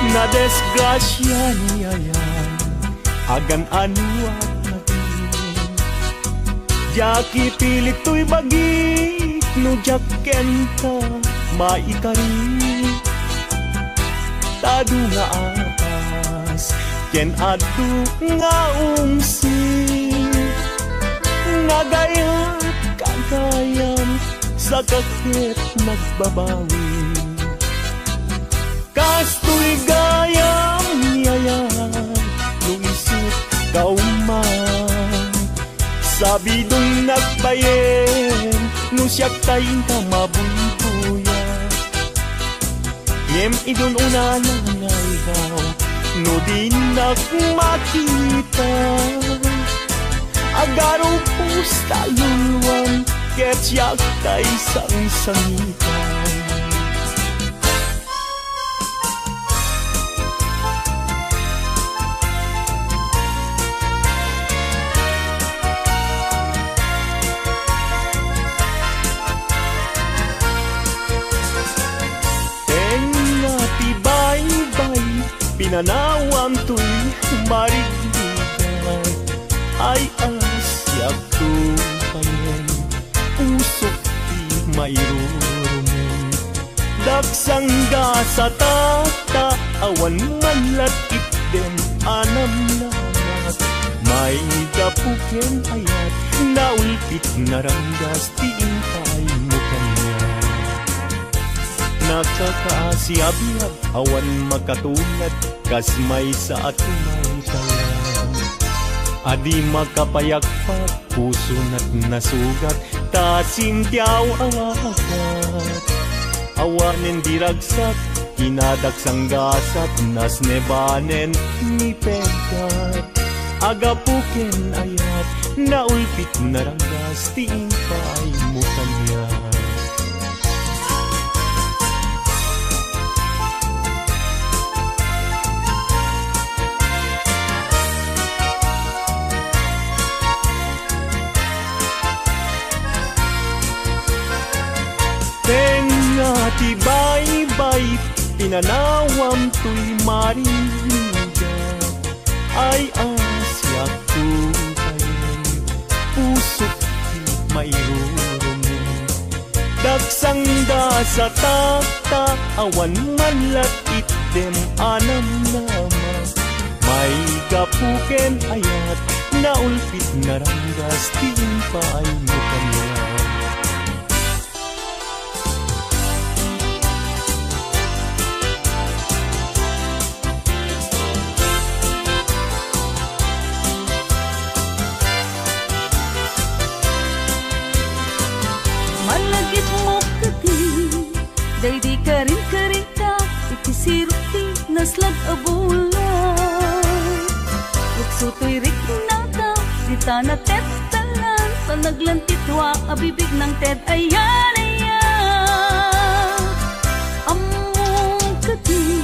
Na desgrasya niya yan, agan ano at naging. Jaki pilit to'y bagi, no jakken ka, maikari. Tadu nga apas, ken adu nga umsi. Nagayat kagayam, sa kakit nagbabawi. Kasto'y gayang niyayan, luisip kauman. Sabi dong nagbayen, no siyak tayin ka mabungkuya. Ngem idun unanangay daw, no di nakmakita. Agarong pusta luluan, ket siyak tay sang-sangitan. Pinanawan to'y marigdigan, ay asyak tupayan, usok di mairurumin. Daksangga sa tata, awan man latit din, anam namat. May gapuken ayat, naulpit na ranggas, tiintay mo kanya. Nakakaasiabiyab, awan makatunat, kas may sa atumay tayan. Adi makapayakpak, puso na't nasugat, tasimtiyaw awakat. Awanen diragsak, kinadaksang gasat, nas nebanen ni pegat. Agapuken ayat, naulpit na ranggas, tiintay mo kanya. nanawam to'y marinigan, ay asyak ko kayo, puso't di mairurungin. Dagsang da sa takta, awan manlat item anam nama, may gapuken ayat, naulpit na ranggas, timpa ay mo kanya. Malagit mo kati, day di ka rin karita, ikisirti naslag abulan. Uksuto'y rik nata, di tana tetalan, panaglantitwa abibig ng ted ayan ayan. Among kati,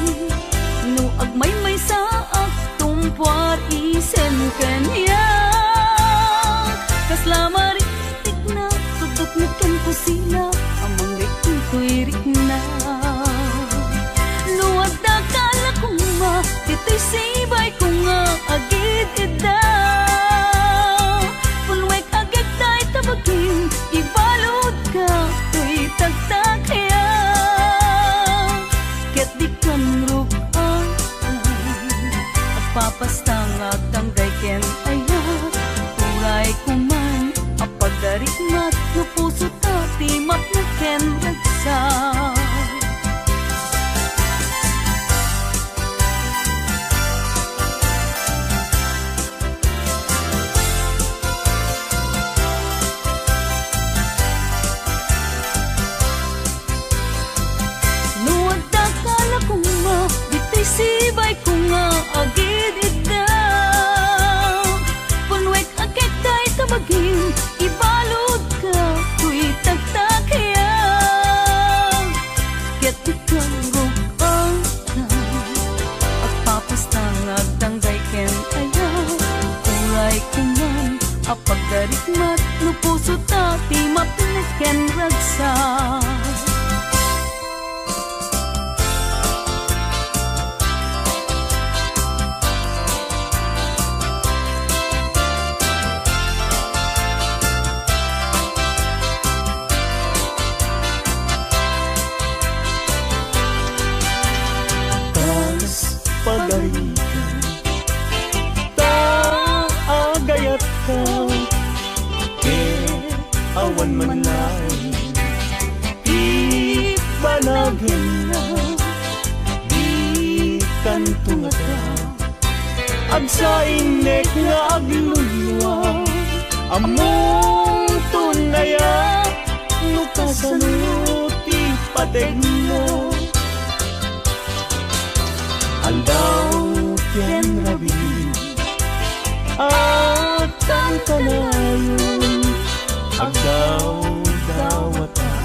no agmay saak, tumpwar isen kanya. Kaslamari na tudok na ken ko sila amang rekong tuirik na luwag da kala ko ma ito'y sibay ko nga agid ida pulwek agad tayo tabagin ibalod ka tuy tagtag kaya ket di kan rupan at papastang agtangday ken ayan uray kuman pagdarikmat no puso tati mat na ken ragsa. Nuwag da kala ko nga, dito'y sibay ko nga agid idaw. Punwek agad tayo tabagin, ibalod ka, tuy tagtakyan. Ket ikang rukang na, at papastang agtanggay ken ayaw. Uray kuman, apagdarikmat, no puso tati mapilit ken ragsa. Pagarikan, taagayat ka, awan man lang, ipanagin na, di kantunga ka, agsainek nga aglulwa, among tunaya, nukasanot ipatek mo. Aldaw ken rabi at ang kalayon agdaw dawata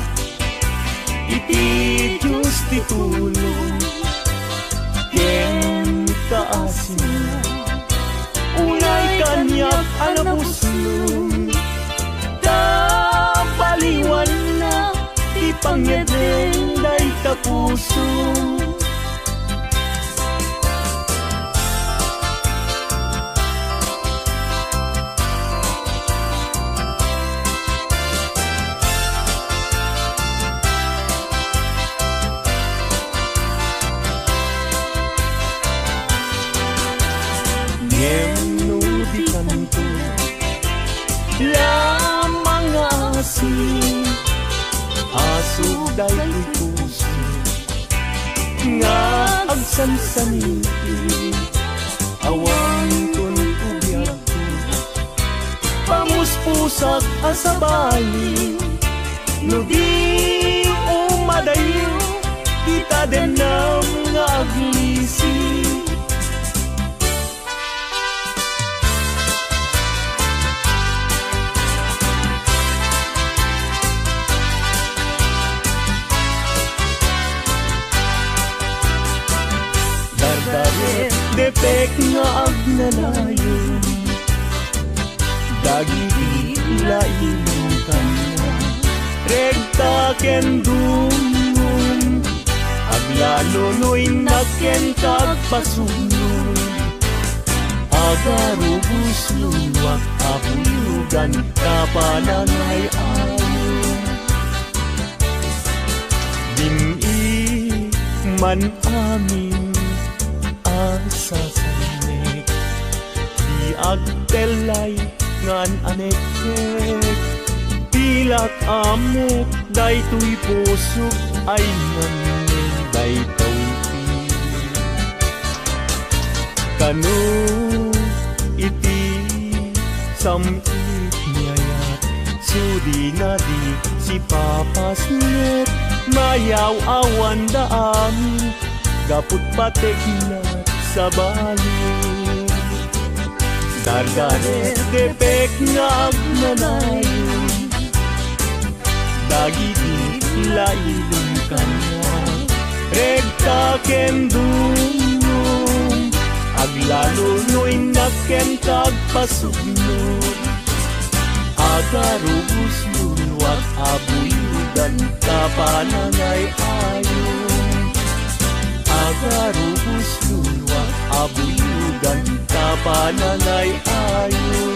iti Diyos ti tulong ken kaasin unay kanyak anapuslong tabaliwan na ti pangyedeng day kapusong. Lamang asin asog dahil puso nga agsansanin awang kun ubyak ko pamuspusak asabali no di umadayo kita denam nga aglisi. Depek nga agnanayon dagiti lain kanya regta ken dungon Aglalunoy naken kagpasunod, agarubus luwak abulugan kapanangay ayo. Dini man amin asasanek, di agtelay ngan anekek, pilak amek daytoy pusok ay ngamin daytaw ti. Kano iti samit niyayat, sudi na di si papas net, mayaw awan daan, gaput patek na sa balik. Darganet depek nga agnanayon, dagiti lailong kanya, regta kendunong, aglalunoy naken kagpasugnod, agarubus lunwat abuyudan kapanangay ayon. Agarubus lunwat abuyudan kapanangay ayon.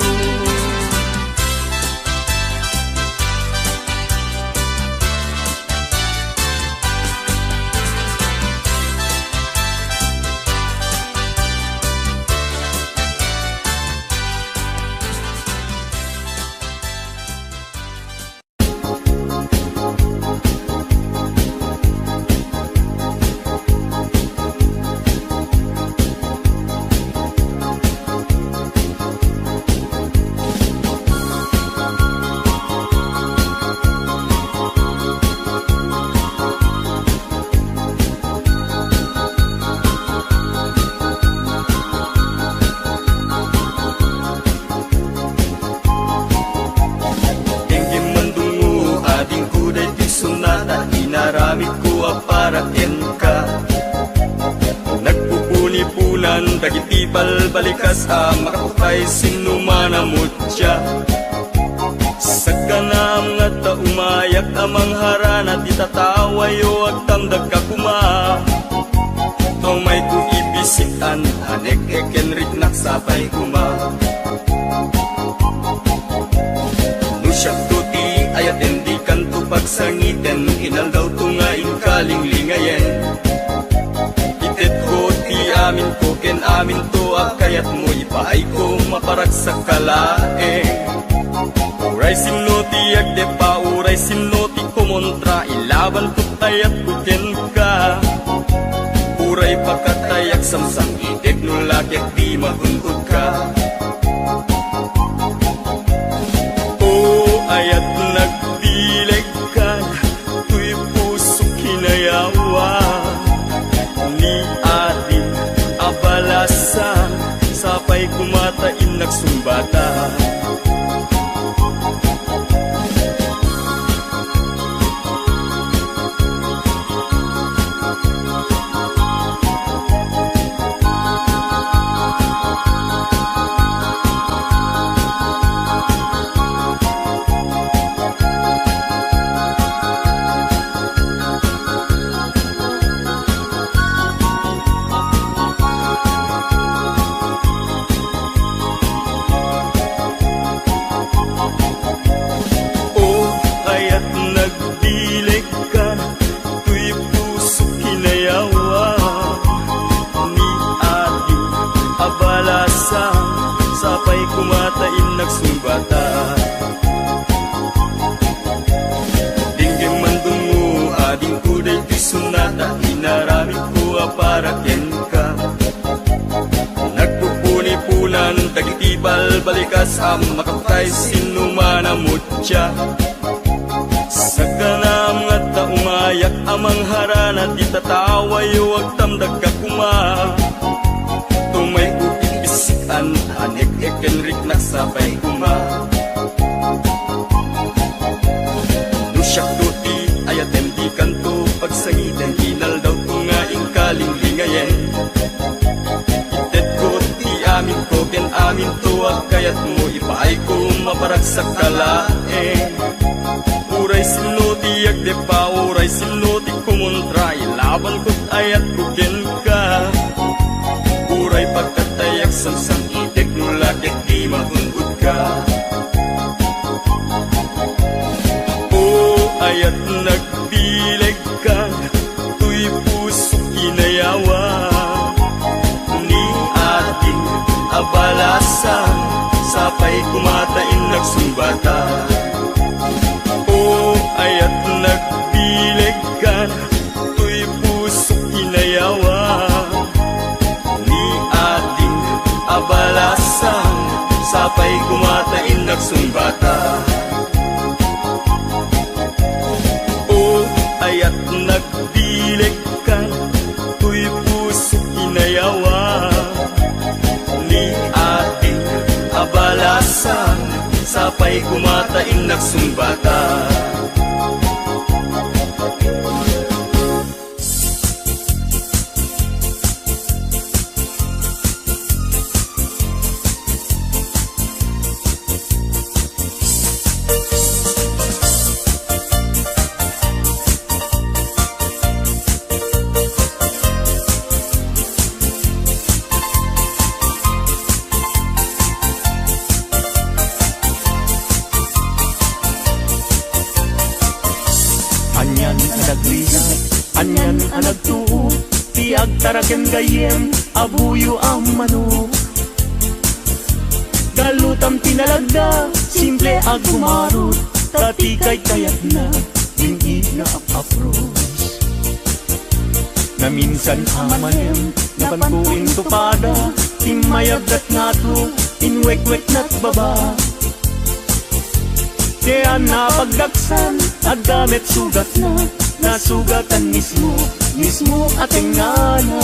Inaramid ko aparaten ka, nagpupuni-punan dagiti balbalikas makapay sinumanamutya. Sa kanam nga ta umayak amang harana di tatawayo at tamdag ka kuma. Tomay ko ibisikan hanek ekenrik naksapay kuma. Nusyak tuti ayat hindi kanto pagsangiten, inal daw tungain kalinglingayen. Itet ko ti amin ko ken amin to akayat mo ipaay ko maparak sa kalae. Uray sinoti agde pa uray sinoti kumontra, ilaban ko tayat ko ken ka. Uray pakatayak samsang itek nulakyak di mahuntod ka. Ayat nagdileg ka, tuy puso kinayawa, ni ating abalasan, sapay kumatain nagsumbata. Sapay kumatain nagsumbata. Dinggeng mandungo ading kuday ti sunata, inaramid ko aparaken ka. Nagpupuni-punan dagiti balbalikas makapay sinumanamutya. Sa kanam nga ta umayak amang harana di tatawayo ag tamdag ka kuma. Tumay bisikan hanek ekenrik naksapay kuma. Nusyak tuti ayatem di kanto pagsangiten, inal daw tungaing kalinglingayen. Itet ko ti amin ko ken amin to akayat mo ipaay ko maparag sa kalae. Uray sinoti agde pa uray sinoti Kumuntray laban ko't ayat kukin ka. Uray pagkatayak sang itik nulakit di mahunod ka. O ayat nagbileg ka, tuy puso inayawa. Ni ating abalasan, sapay kumatain nagsumbata. O ayat nagbileg ka, tuy puso inayawa. Ni ating abalasan, sapay kumatain nagsumbata. O ayat nagbileg ka, tuy puso inayawa. Ni ating abalasan, sapay kumatain nagsumbata. Anyan ang nagrisa, anyan ang nagtuo, tiag taraken gayem, abuyo ang manok. Galutam tinalagda, simple ag gumarot, tatikay kayat na, hindi na apapros. Na minsan amalem, napantuin tupada, timayagdat nga to, inwek-wek na't baba. Kaya napagdaksan at gamit sugat na, nasugatan mismo ating ngana.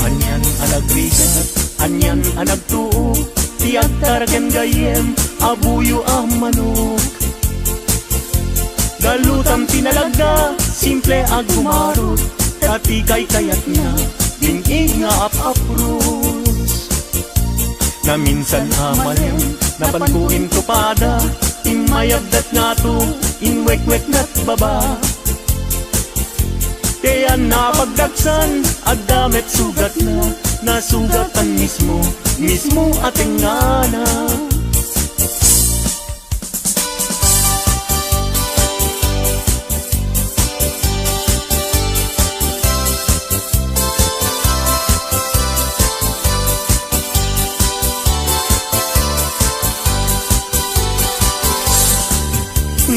Anyan ang nagrigat, anyan ang nagtuo, tiag taraken gayem, abuyo ang manok. Galutam tinalagda, simple ag gumarot, tatikay kayat na, dingig nga apapros. Na minsan amalem, napantuin tupada, imayagdat nga to, inwek-wek na't baba. Kaya napagdaksan, at damit sugat na, nasugatan mismo ating ngana.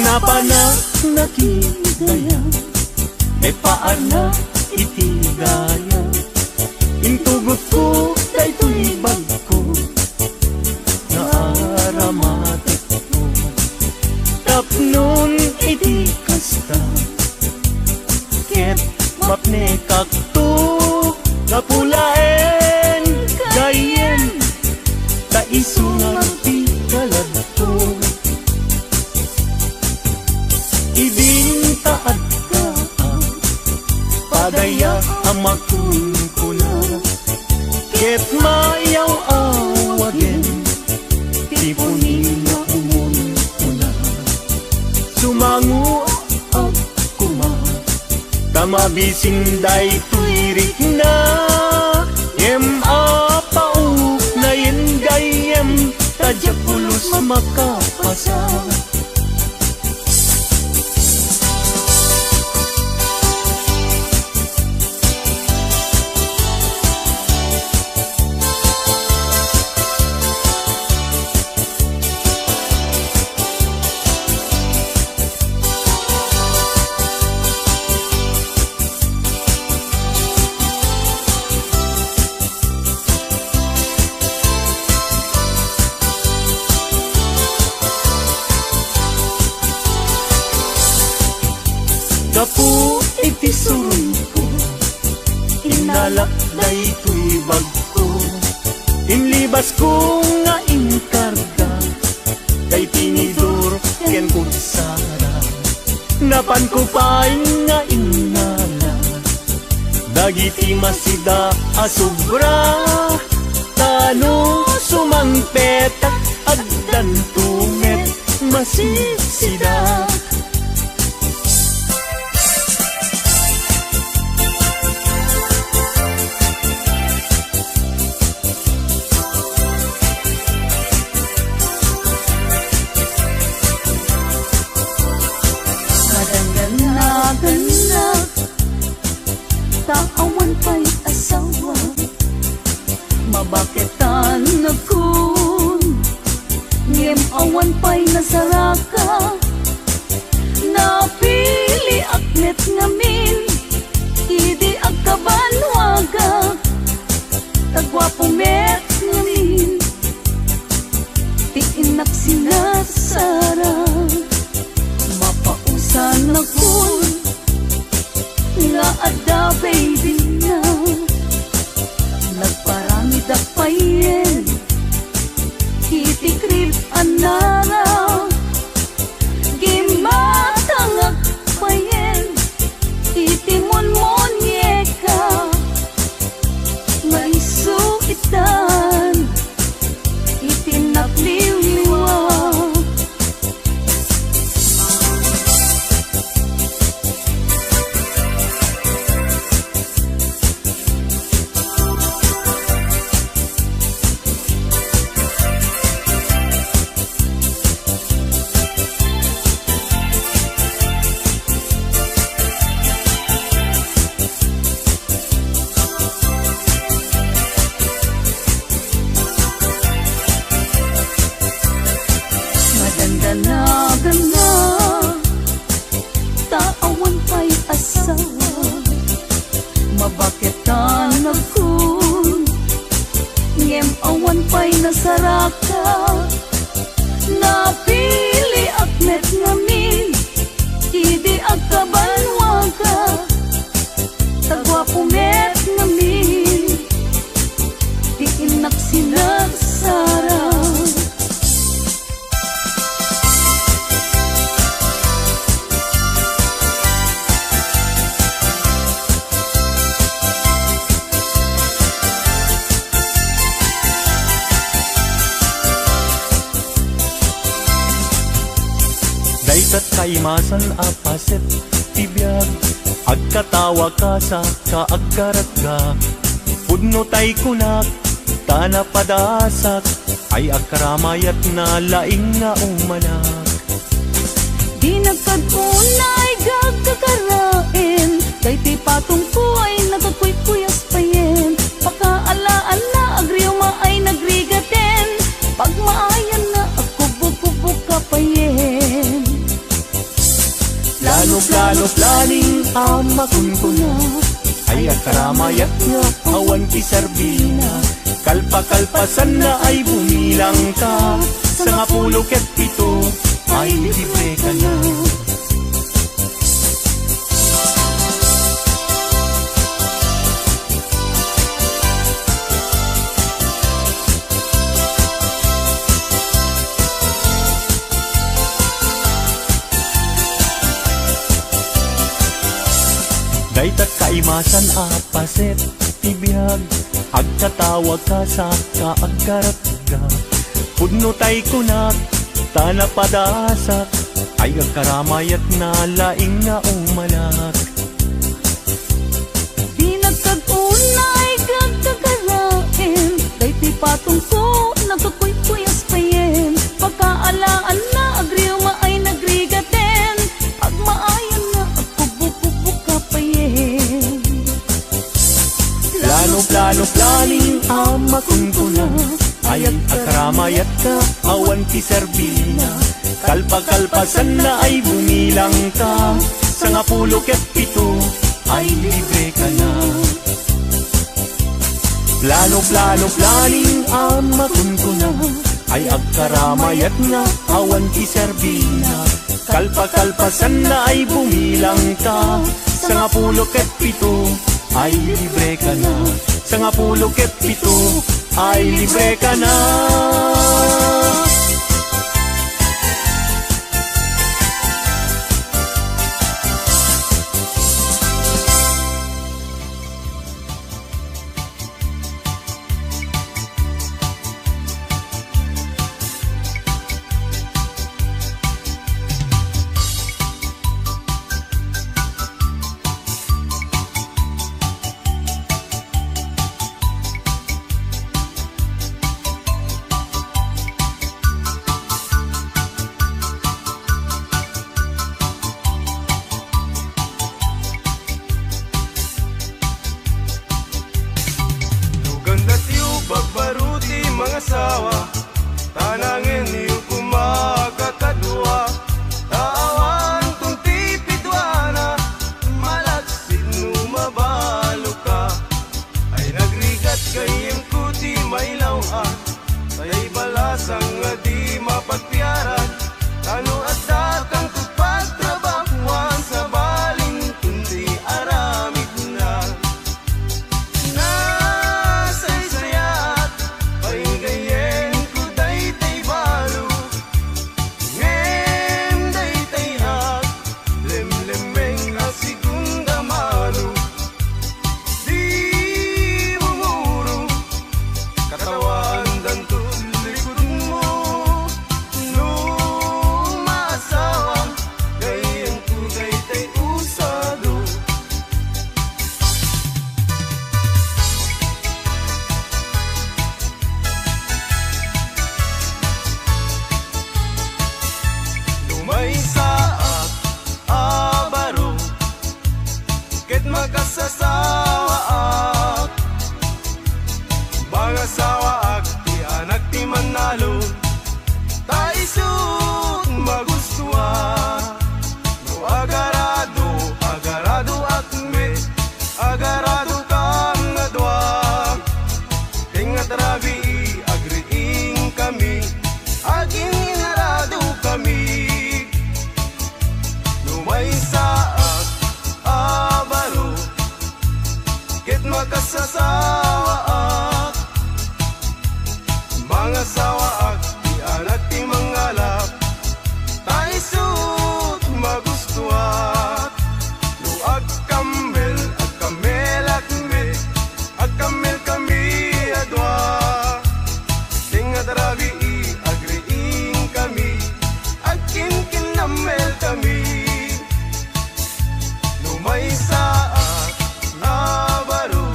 Napanakidaya, may paar na itigaya. Intugot ko, daytoy bag ko, naaramatik ko. Tapnon iti kasta, ket mapne kakto, napulaen gayem, taisungan ti kaladto. Idintaad ka, padaya amakun ko na, ket mayaw awagin, tipunin na umon ko na. Sumangu ako ma, tamabisin day tuirik na, yem apauk na yen gayem, tadya pulos makapasa. Gapu iti surun ko, inalak daytoy bag ko, inlibas ko nga inkarga, kay tinidor ken kutsara. Napan ko pa'y nga ingala, dagiti masida asubra. Tano sumangpetak agdan tumet masisida. Madanganaganag, taawan pa'y asawa, mabaketan na kun, ngem awan pa'y nasaraka, napili aknet ngamin, idi agkabanwaga, tagwapo met ngamin, tiinak sinasarang. Mapausan na kun, nga ada baby na, nagparami da payen, itikrip anara, gimatangag payen, itimon monyeka, nga isuitan, itinakliliwa. Madandanagan na, taawan pa'y asawa, mabaketan na kun, ngem awan pa'y nasaraka, napili aknet ngamin, idi agkabanwaga, tagwapo met ngamin, tiinak sinagsara. Daytat kaimasan apaset tibiyag, agkatawa ka sa kaagkarat ka. Pudno tay kunak, tana padasak, ay agkaramayat na laing nga umanak. Di nagkadunay gagkakarain, kay ti patong ko ay nagkakuykuyas payen, pakaalaan na agriuma ay nagrigaten, pagmaayan na agkubog-kubog ka payen. Plano planing amakun ko na, ay agkaramayat nga awan ti Sarbina. Kalpa-kalpasan na ay bumilang ka, sa nga 17 ay libre ka na. Daytat kaimasan apaset tibiyag, agkatawag ka sa kaagkarat ka. Pudno tay kunak, tana padasak, ay agkaramayat na laing nga umanak. Di nagkadunay gagkakarain, kay ti patong ko nagkakuykuyas payen, pagkaalaan na agriuma ay nagrigaten, pagmaayan na agkubog-kubog ka payen. Plano planing amakun ko na, ay agkaramayat ka awan ti Sarbina. Kalpa-kalpasan na ay bumilang ka, sa nga 17 ay libre ka na. Plano planing amakun ko na, ay agkaramayat nga awan ti Sarbina. Kalpa-kalpasan na ay bumilang ka, sa nga 17 ay libre ka na. Sa nga 17 ay libre ka na. mga sawa, tanangin niyo kumakakadwa. Taawan kung tipidwana, malaksid numabalo ka. Ay nagrigat kayem kuti may lawan, sayay balasang nga di mapagpiaran. Tano at datang pagtrabahuan sa baling kundi aramid na. Nasaysayat, paigayen ko daytay balo. Ngem daytay ak, lemlemeng asigunda mano. Di bumuro, katawan danto likod mo. Lumasawang, gayeng ko daytay usado. Lumay saak, abaro, ket makasasawa ak. Bang asawa ak, ti anak ti manalo, taisut magustua. No agarado, agarado ak me, agarado kang adwa. Tingat rabi, agriing kami, aging inarado kami. Lumay saak, abaro, ket makasasawa ak. Mga sawa ak, di anak ti mangalap, taisut magustuat. No agkamel, agkamel akme, agkamel kami adwa. Tingat rabi, agriing kami, agkinkinamel kami. Lumay saak, abaro,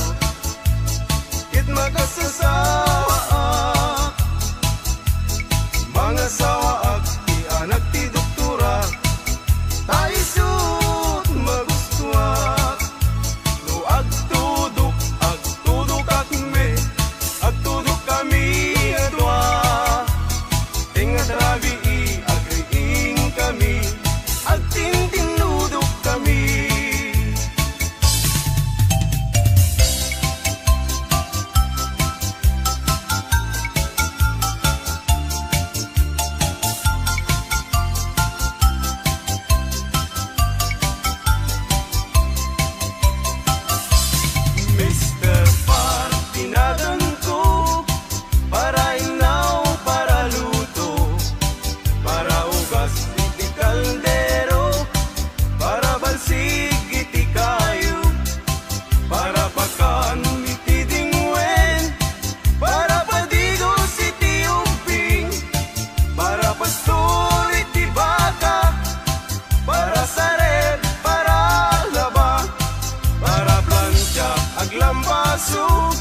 kit makasasawa ak. Mga sawa ak, ti anak ti doktora, taisut magustuat. No agtudok akme, agtudok kami adwa. Tingat rabi, agriing kami, agtintinudok kami. Mr. Partinagan ko, para inaw, para luto, para ugas iti kaldero, para balsig iti kayo, para pakan iti dingwen, para padigos iti umping, para pastor iti baka, para saret, para laba, para plancha aglampaso,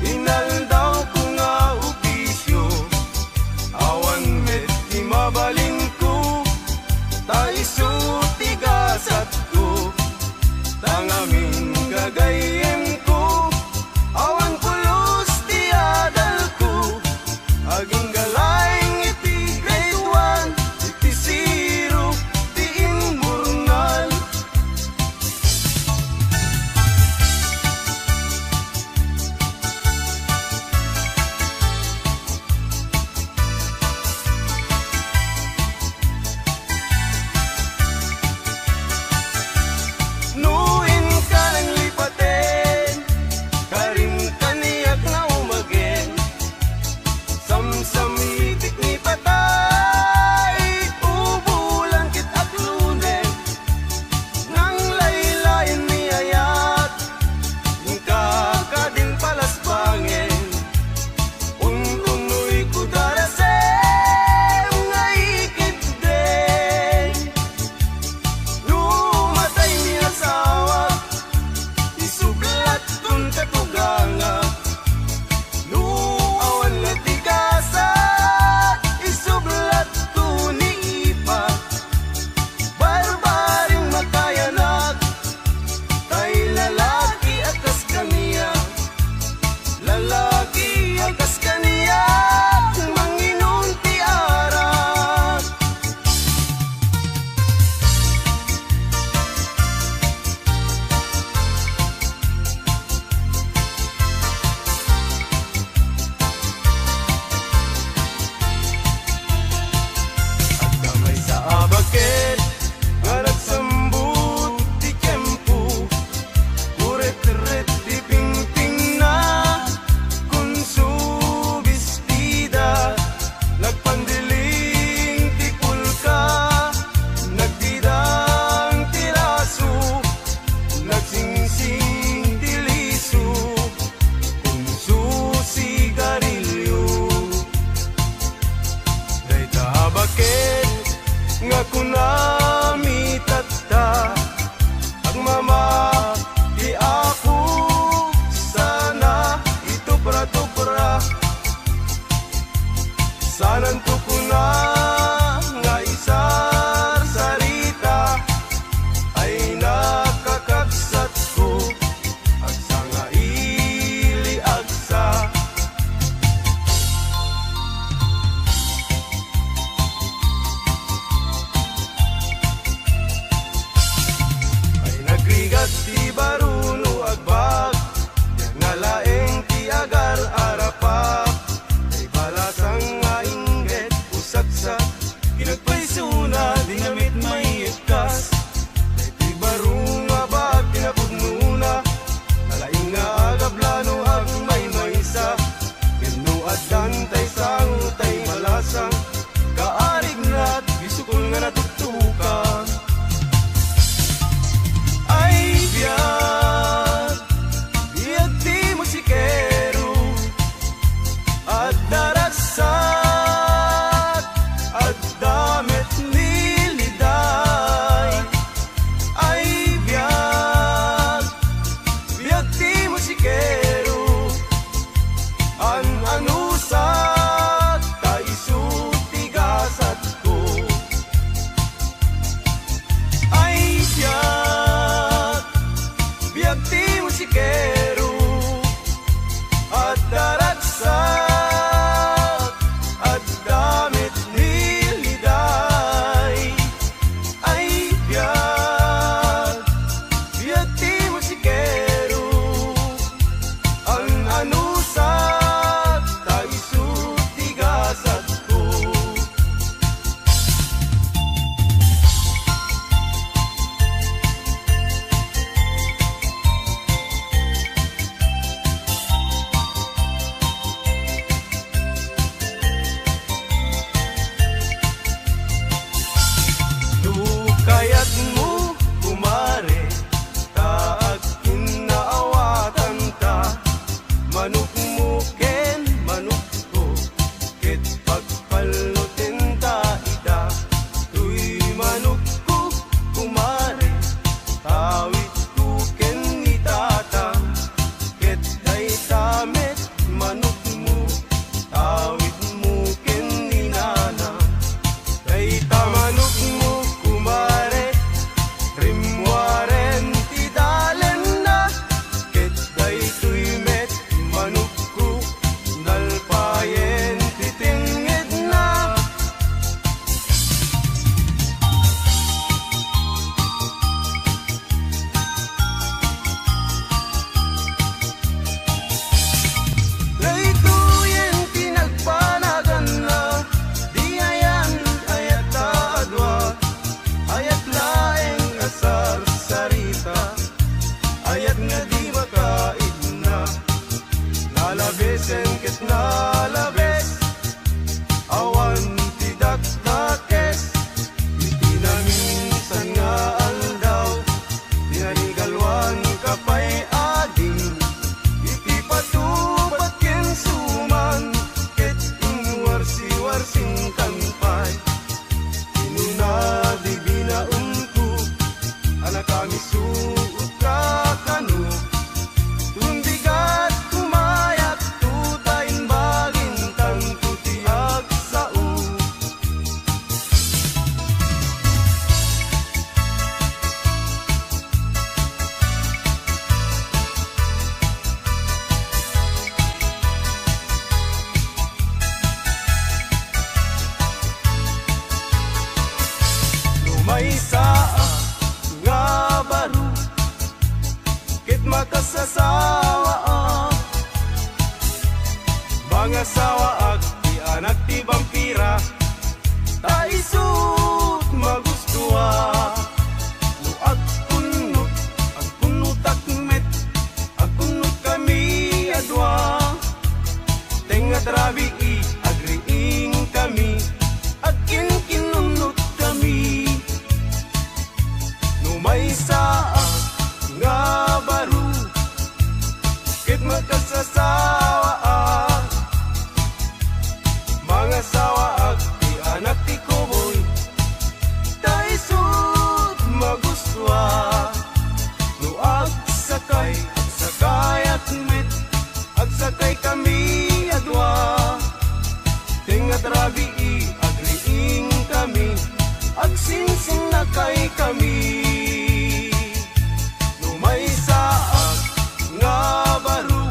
inaldaw ko nga opisyo. Awan met di mabalin ko, taisut tigasat ko, tangamin gagayem ko. Awan pulos ti adal ko, aging galayng iti grade 1, iti zero, ti imburnal. sen ket na labes awan tidak nakes iti na minsan nga aldaw dinanigalwan kapay ading iti patupat ken suman ket ingwarsi-warsing kanpay inuna di binaumku anak kami suot ka kanu tundigat kumayat tutain bagintang tutiag sao lumay saa nga baru ket makasasawa mga sawaak di anak ti vampira taisut magustua no agkunot agkunot akmet agkunot kami adwa tenga trabi agriing kami agkin kinunot kami no may saa nga baru ket makasasawa mga sawaak di anak ti koboy taisut magustua no agsakay akmet agsakay kami adwa tenga trabi agriing kami agsinsing na kay kami may saak nga baru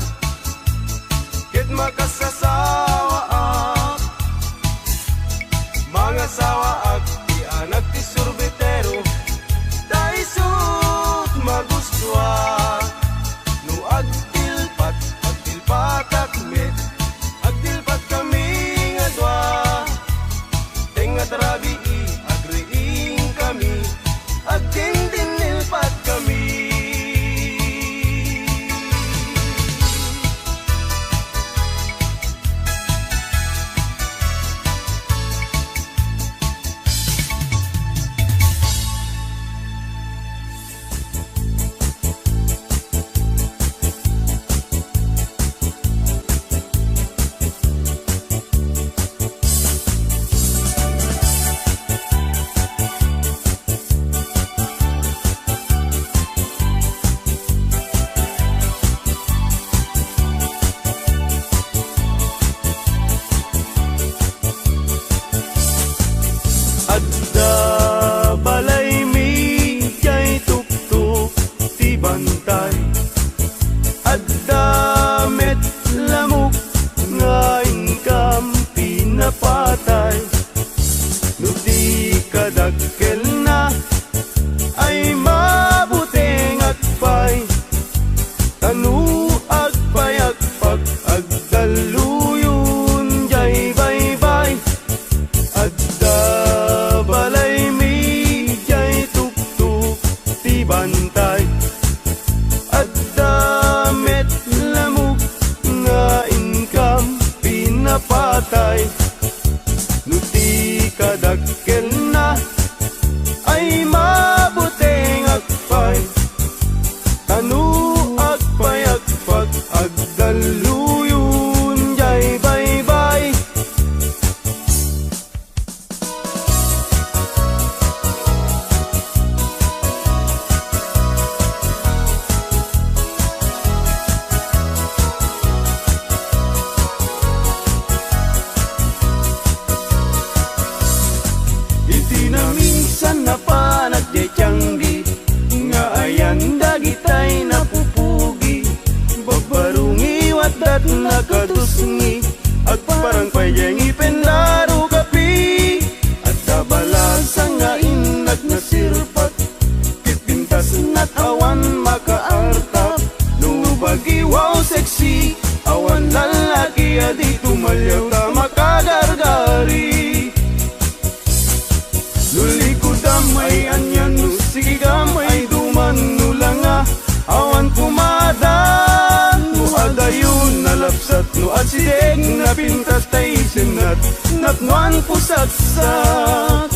ket makasasawa mga sawaak di anak ti sorbetero taisut magustua no agtilpat akmet agtilpat kami nga dua tenga trabi agriing kami agdindinilpat kami adda balay mi jay tuktuk ti bantay adda met lamok nga ingkam pinapatay no di kadakkel na ay mabuteng agpay tanu agpay agpag agdaluyon jay baybay adda balay mi jay tuktuk ti bantay adda met lamok nga income pinapatay no ti kadakkel na ay mabuteng agpay tanu agpay agpag agdaluyon jay baybay iti na minsan na panagdetiyanggi nga ayan dagitay napupugi babarungi wadat nakadusngi at parang payeng ipenlaro kapi at dabalasang nga inak na sirpat kitpintas nat awan makaartap no bagiwaw sexy awan lalaki adi tumalyaw ta makagargari lulikod damay anyan no sige gamay duman no langa awan kumadan no adayon nalapsat no at nakwan pusagsak.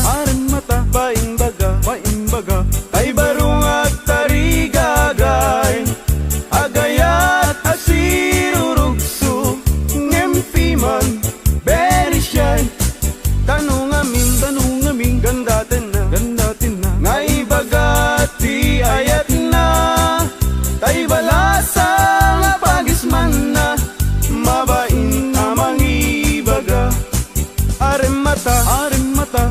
Aremata, baimbaga, ay barong at tarigagay, agayat asirurugso, ngempiman, very shy. Tanong amin, gandatin na, ngaibagati ayat na, tay balasa nga pagisman na, mabain amang ibaga. Aremata,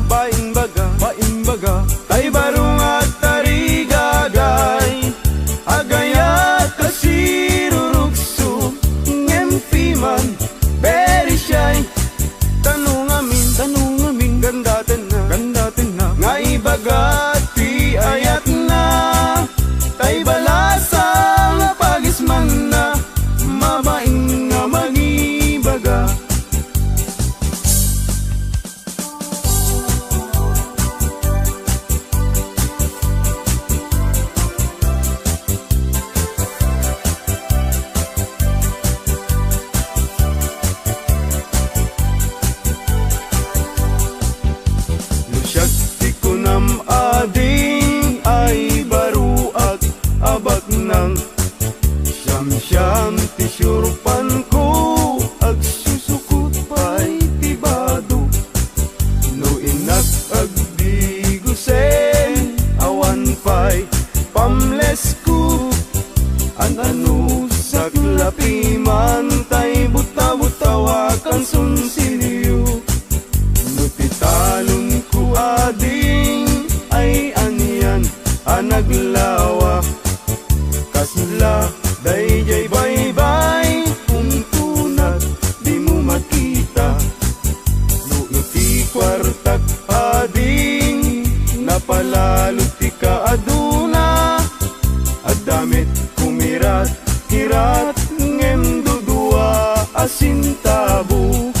baimbaga, tay barong at tarigagay, agayat kasirurugso, ngempiman, very shy. Tanong amin, gandatin na, ngaibagati ayat na, tay balasa nga pagisman na, mabaing nga magibaga. Shakti ko nam ading ay baruak abak nang siyam tisyurpan ko ag susukot pa'y tibado no inak agdigusen awan pa'y pamles ko ano saklapi man tay buta-butawa kan sunsilyo nutitalon ko ading ay anian anaglawa kasla dayjay bye-bye kung tunat di mo makita no iti kwartak ading napalalot ti ka aduna adamit kumirat kirat ngem dudua asintabo.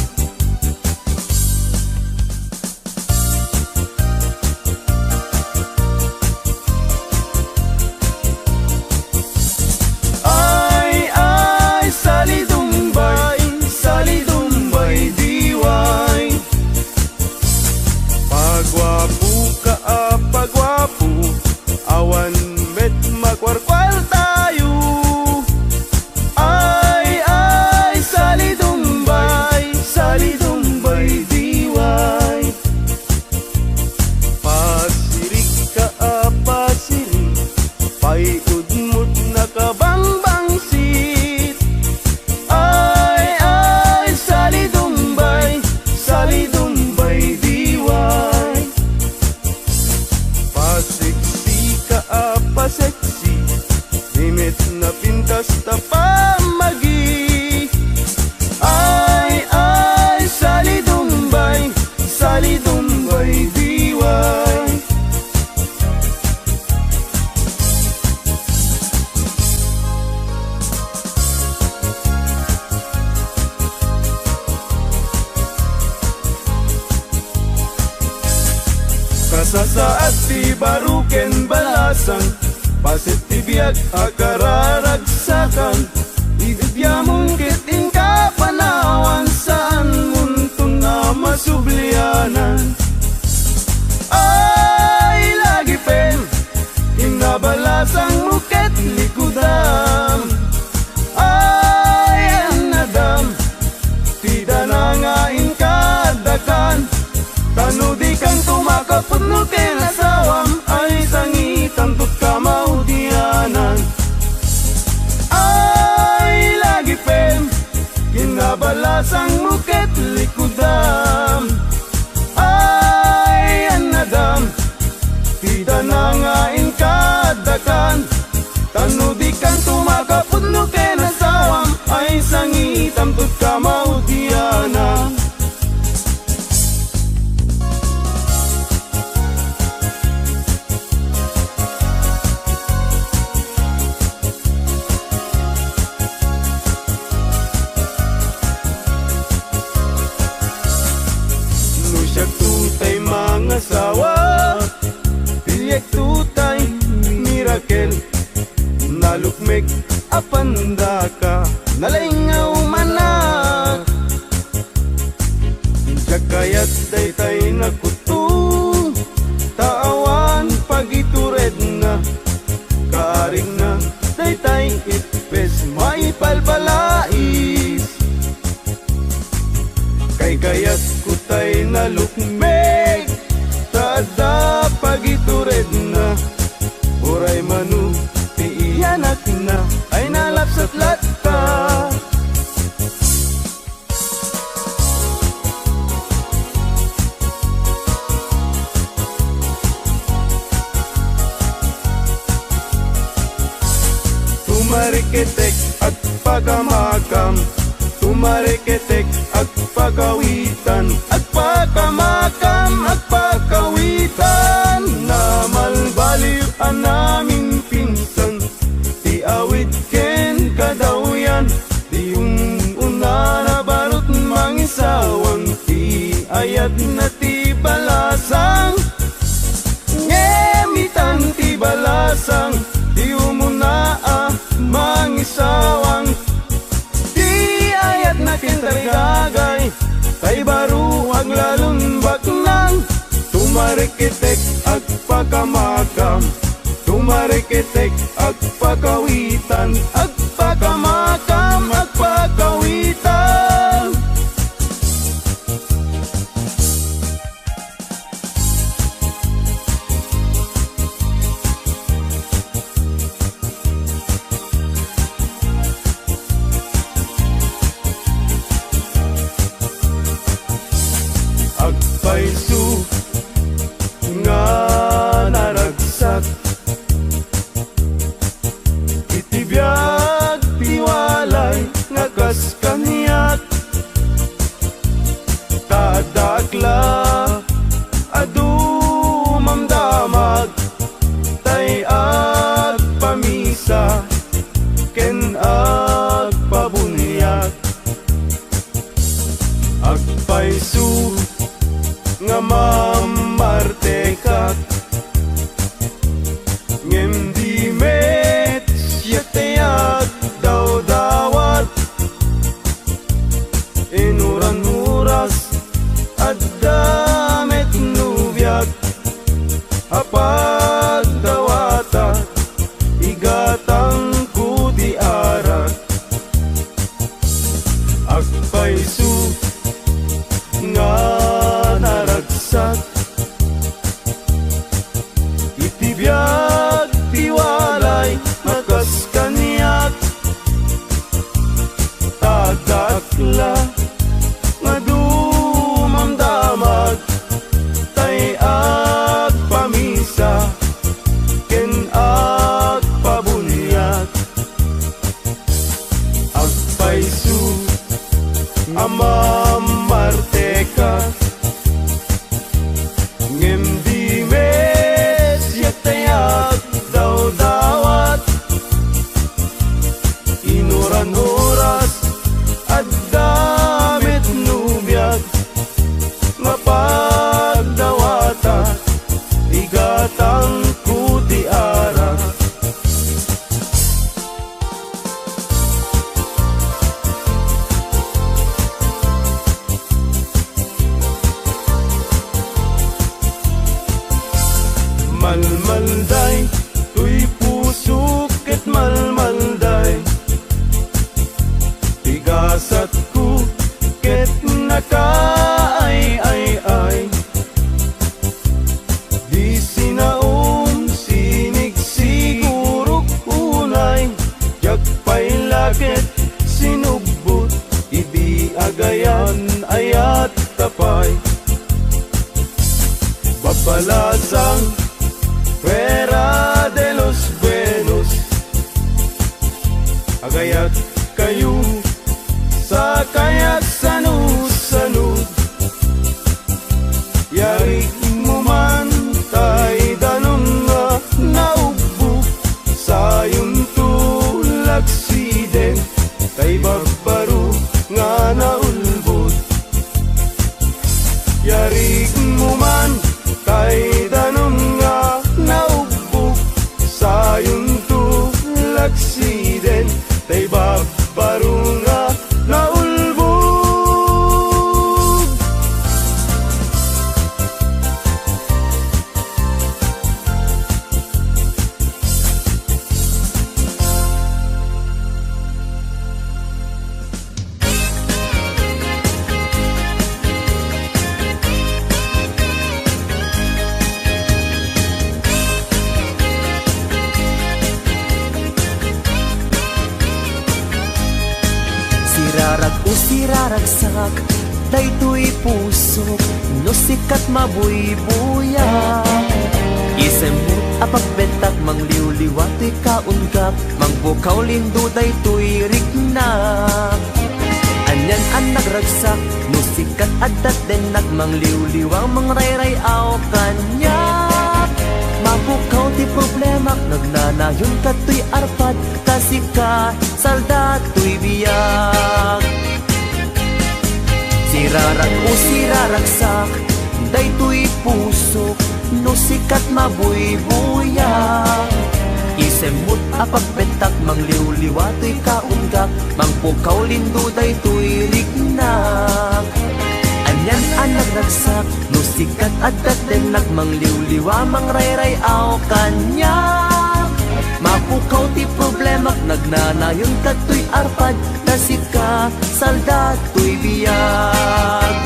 Pagwapo, awan met magwarkwal tayo. Ay, sali dumbay, diway. Pasirik ka, pasirik, paiudmut na kabangbangsit. Ay, sali dumbay, diway. Pasiksi ka paseksi, limit na pintas ta pamagi. Ay, sali dumbay, diway. Kasasaat ti baruken balasan, pasit ti biag akararagsakan, ibibyamun kiting kapanawan saan muntong na masublianan. Ay, lagi pen, inabalasang muket likudam. Ay, anadam, tida na nga inkadakan, tanudi kang tumakapot no kinasawam ay sangitan tut kamaudianan. Ay, lagi pen, kinabalasang muket likudam. Ay, anadam, tida na nga inkadakan, tanudi kang tumakapot no kinasawam ay sangitan tut kamaudianan. punwek apanda ka nalingaw manak Jakayat daytay nakuto taawan pagitured na kaaring na daytay itpes maipalbalais kay kayat kutay nalukmeg tada pagitured na uray manu ti iyanak na ay nalapsat latta Tumariketek at pagamakam Tumariketek at pagawitan At pagamakam at pagawitan Na malbaliw ang naming pinsan Di awit ken kadawyan Di yung una na barot mangisawang Di ayat na ti balasang Ngemitan ti balasang Di umuna mangisawang Di ayat na kintarigagay Kay baru aglalun baknang Tumarikitek at pagkamakam Tumarikitek at pagkawitan At pagkamakam at pagkawitan Agpaisu nga naragsak Itibiyag tiwalay nga kas kaniyak Tadakla adu mamdamag Tay agpamisa ken agpabunyak Agpaisu nga mamartekak ngem di met siyatayag daw dawat inuran muras at damet nubiyag apag dawata igatang kudi arak agpaisu nga naragsak Itibiyag tiwalay makas kaniyak Tadakla nga dumamdamag Tay agpamisa ken agpabunyag Agpaisu amamarteka ngem di mes yatayag daw dawat inuran oras at damit nubiyag mapagdawata igatang kuti ara Malmalday, tuy pusok ket malmalday Tigasat ko ket nakaay-ay-ay Di sinaom sinig sigurok unay Jakpay lakit sinugbot Idi agayan ayat tapay Babalasang Fuera de los buenos Agayat kayo sa kayak sanu-sanu Yari mo man tay danong nga naubok Sayong tulaksiden Kay barbaro nga naulbot Yari mo man tay danong nga naubok Sayong tulaksiden Sirarag o siraragsak, daytoy puso, no sikat mabuybuya. Isemut apagbentak, mangliwliwa to'y kaungkap, mangbukaw lindo daytoy rignak. Anyan ang nagragsak, no sikat adat denak, mangliwliwa mangrayrayaw kanyak. Mabukaw ti problemak, nagnanayon ka to'y arpad, kasi ka salda to'y biyag. Sirarag o siraragsak, daytoy puso, no sikat mabuybuyak. Isemut apagbentak, mangliwliwa to'y kaunggak, mangpukaw lindo daytoy rignak. Anyan ang nagragsak, no sikat adat denak, mangliwliwa mangrayrayaw kanyak. Mapukaw ti problemak, nagnanayon ka to'y arpad, kasi ka salda to'y biyag.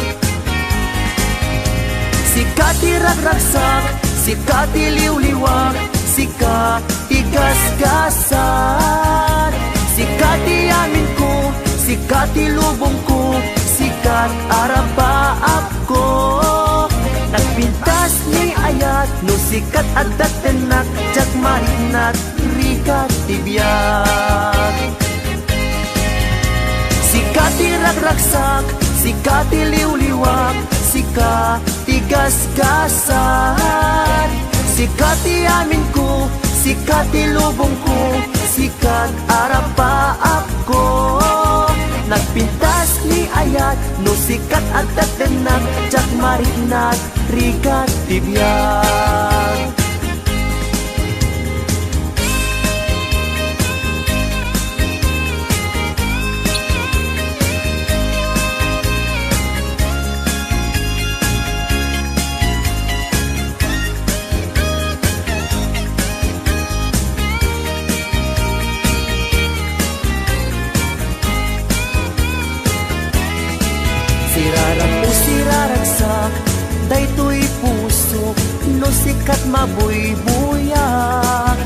Sika ti ragragsak, sika ti liwliwak, sika ti gasgasan. Sika ti amin ko, sika ti lubong ko, sikat arapaap ko. Nagpintas ni ayat, no sikat adat tenak, jak marinat rikat ti biyag. Sika ti ragragsak, sika ti liwliwak, sika ti gasgasan. Sika ti amin ko, sika ti lubong ko, sikat arapaap ko. Nagpintas ni ayat, no sikat adat denak, jak marinat rikat ti biyag. Sirarag o siraragsak, daytoy puso, no sikat mabuybuyak.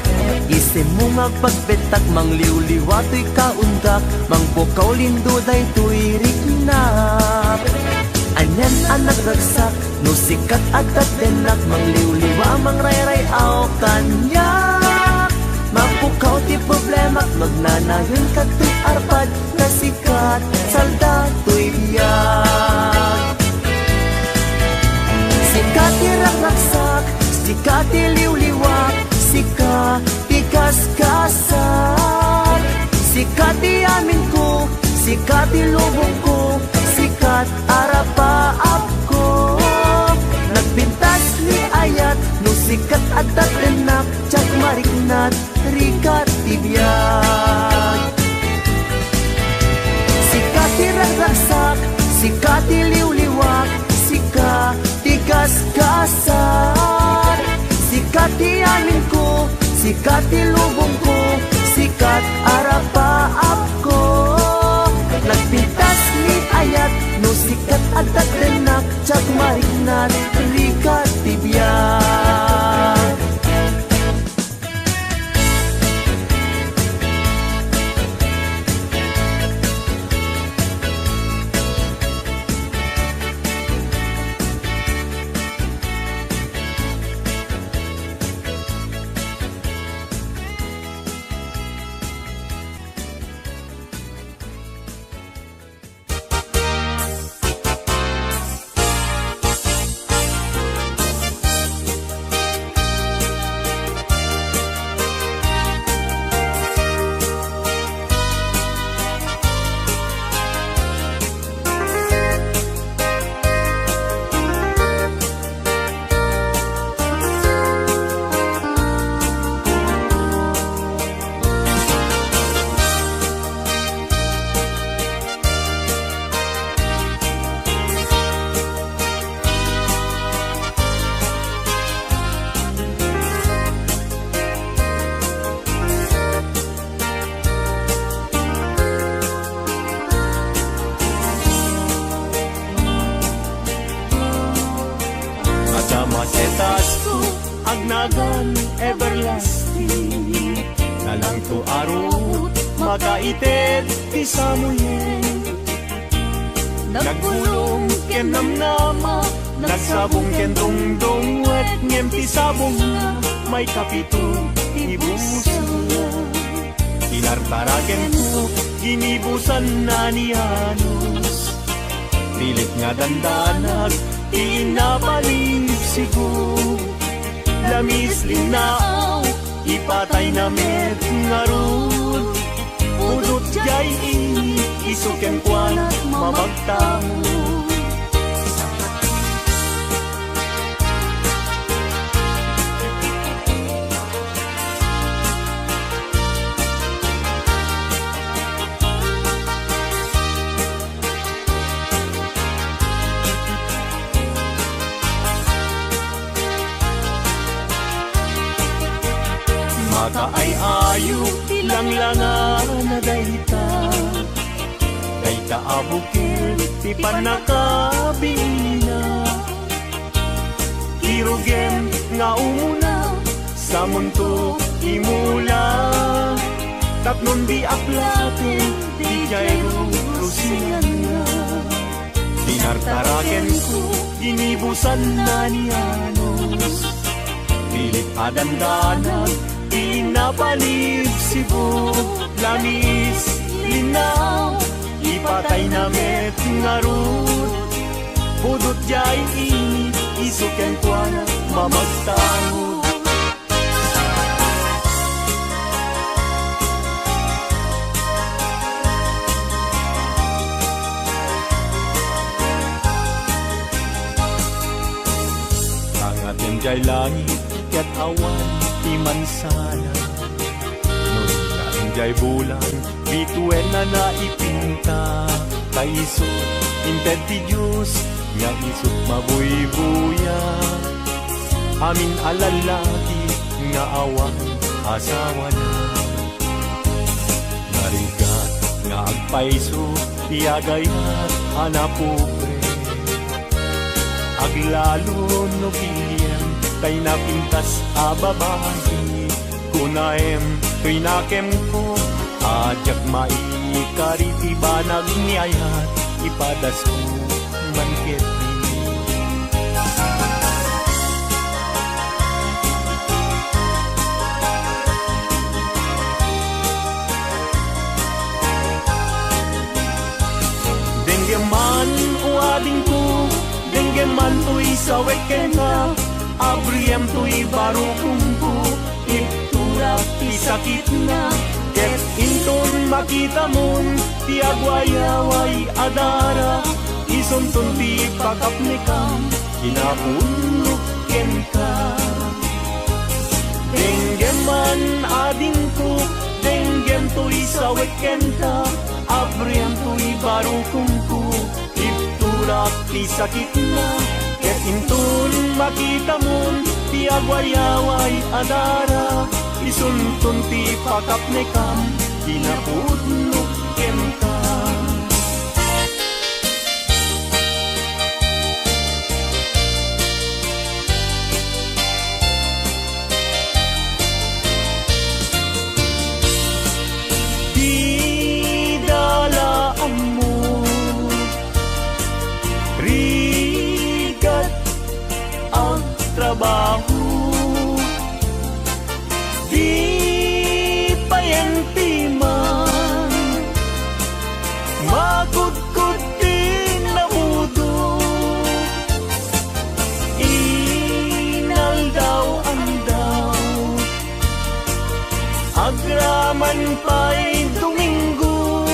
Isem mo magpagbetak, mangliwliwa to'y kaundak, mangbukaw lindo daytoy rignak. Anyan ang nagragsak, no sikat adat denak, mangliwliwa mangrayrayaw kanyak. Mapukaw ti problemak, magnanayon ka to'y arpad, kasikat salda to'y biyag. Sika ti ragragsak, sika ti liwliwak, sika ti gasgasan. Sika ti amin ko, sika ti lubong ko, sikat arapaap ko. Nagpintas ni ayat, no sikat adat denak, jak marignat rikat ti biyag. Sika ti ragragsak, sika ti liwliwak, sika ti gasgasan. Sika ti amin ko, sika ti lubong ko, sikat arapaap ko. Nagpintas ni ayat, no sikat adat denak, jak marignat rikat ti biyag. agnagan everlasting. Nalang to arot, makaitet ti samuyen. Nagbulong ken namnama, nagsabong ken dongdong, wet ngem ti sabong nga, may kapito ibusan. Tinartaraken ko, ginibusan na ni Anos. Pilit nga dandanag, inabalib sigo. Lamis linaaw, ipatay na met nga rod. Udot jay ini, isuken kwan at mamagtamo. Maka ay ayo, langlangan na dayta. Dayta abukil, ti panakabina. Kirugem nga una, sa mundo imula. Tapnon di aplaten, di jayro lusiyan na. Tinartaraken ko, ginibusan na ni Anos. Pilit adandanan, inabalib sibo. Lamis linaw, ipatay na met nga rod. Pudot jay ini, isuken ko na mamagtangod. Tangaten jay langit, ket awan ti mansana. Nung jay bulan, bituen na naipinta. Kaiso, inted ti Diyos, nga isot mabuybuya. Amin alalaki, nga awan asawa na. Narigat, nga agpaiso, tiagayat, hanapupre. Aglalo no pilyan, kay napintas ababahi. Kunaem, trinakem ko, ajak maikariti banag niyayat, ipadas ko manketi. Denggeman uading ko, denggeman tuy sawek kena, abriem tuy baru kumpu, iptura pisakit na. Ket inton makita mon, ti agwayaway adara, isuntun ti pakapnikam, kinapulok ken ka. Denggeman ading ko, denggem tuy sawek kenta, abriem tuy baru kumpu, iptura pisakit na. Ket inton makita mon, ti agwayaway adara, isuntun ti pakapnikam, kinapudnok ken ka. Di dalaan mo, rigat ang trabaho. Di payenti man, magkudkod din na mudo. Inal daw ang daw, agraman pa'y Domingo.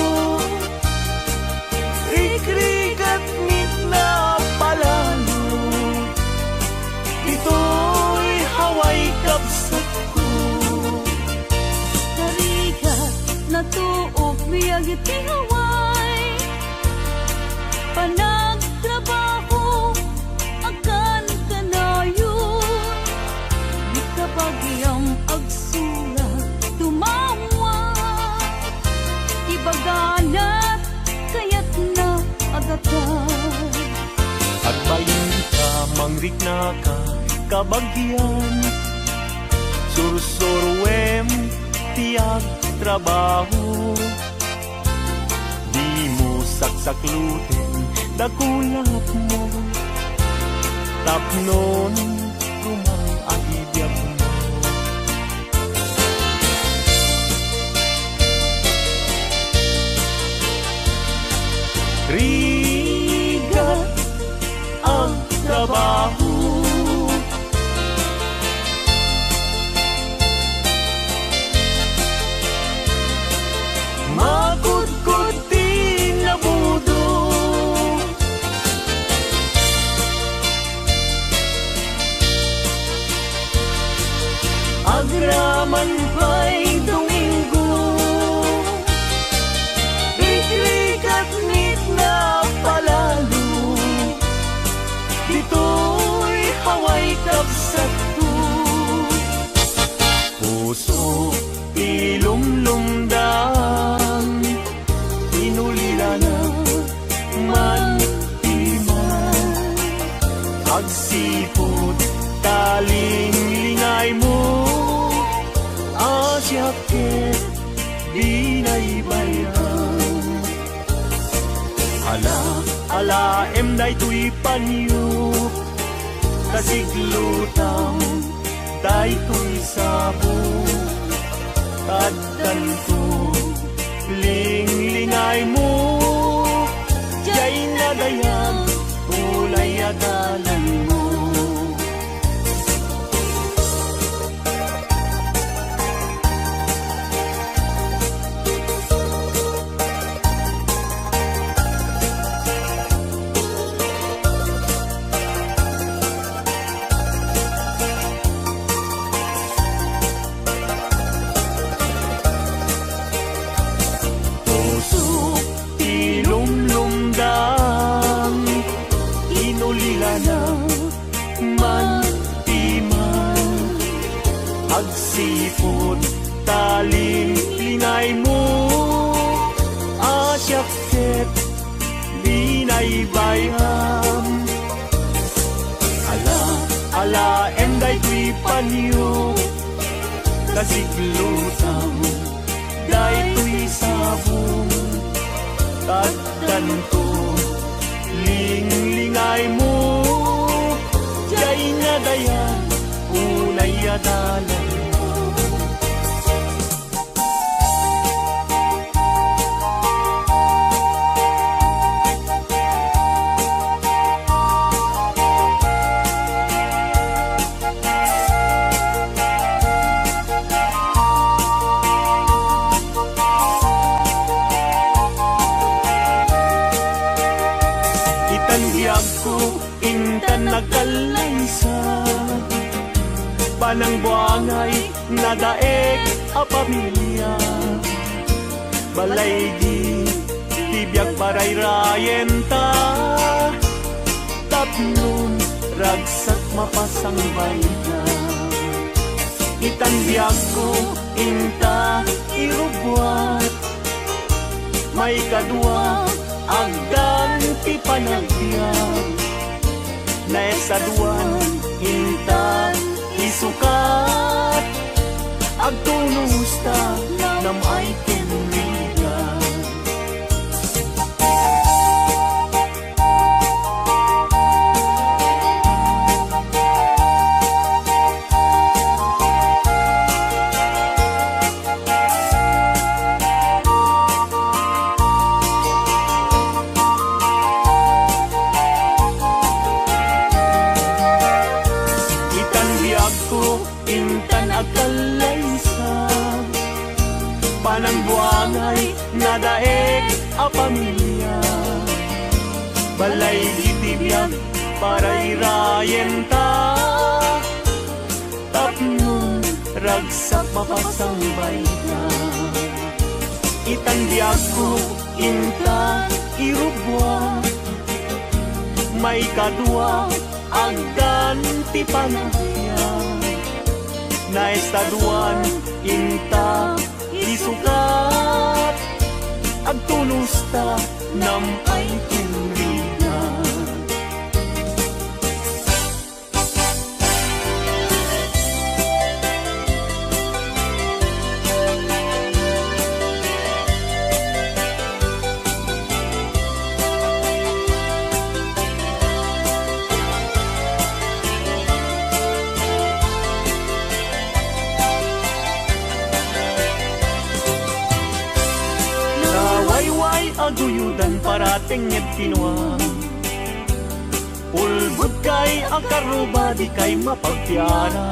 Rikrigat mit na palalo, ito'y haway kapsat ko. Tarigat na tuog biyag iti haway, panagtrabaho akan kanayon. Di kabagyang agsula tumawa, ibaganat kayat na agatan. Agbayin ka, mangrik na ka, kabagyan. Sursurwem, tiag trabaho. Di mo saksakluten, dakulap mo tapnon rumang ang ibiyag mo. Rigat ang trabaho, magkudkod din na budo, agraman pa'y Domingo, ikrikat nit na palalo, dito'y haway kapsat ko. Puso ilumlumdang, inulila na man timan, agsipot taling-lingay mo, asyakit binaybayan. Ala, day tuy panyo, kasiglutaw, day tuy sabo, taddan ko, ling-lingay mo, jay nagayang, ulay adalan mo. Agsipot taling-lingay mo, asyakit binaybayam. Ala, day tuy panyo, kasiglutaw, day tuy sabong, taddan ko, ling-lingay mo, jay nga dayan, unay adalan. Itandiag ko, intan nagkalaysa, panang buangay, nadaeg a pamilya. Balay di, tibiyag paray-rayen ta, tapnon, ragsak mapasang bayda. Itandiag ko, inta, irubwat, may kadwa, agdan ti panagbiag, na esaduan, inta, isukat, agtunusta, nam ay tinrigan. Intan agkalaysa, panang buangay, nadaeg a pamilya. Balay itibiyag, paray-rayen ta, tapnon, ragsak mapasang bayta. Itandiag ko, inta, irubwa, may kadwa, agdan ti panagbiag. Na estaduan, inta, isukat, agtulusta, nam ay tinrigan. aguyudan parating nged kinwa. Ulbud kay akaruba di kay mapagtiara.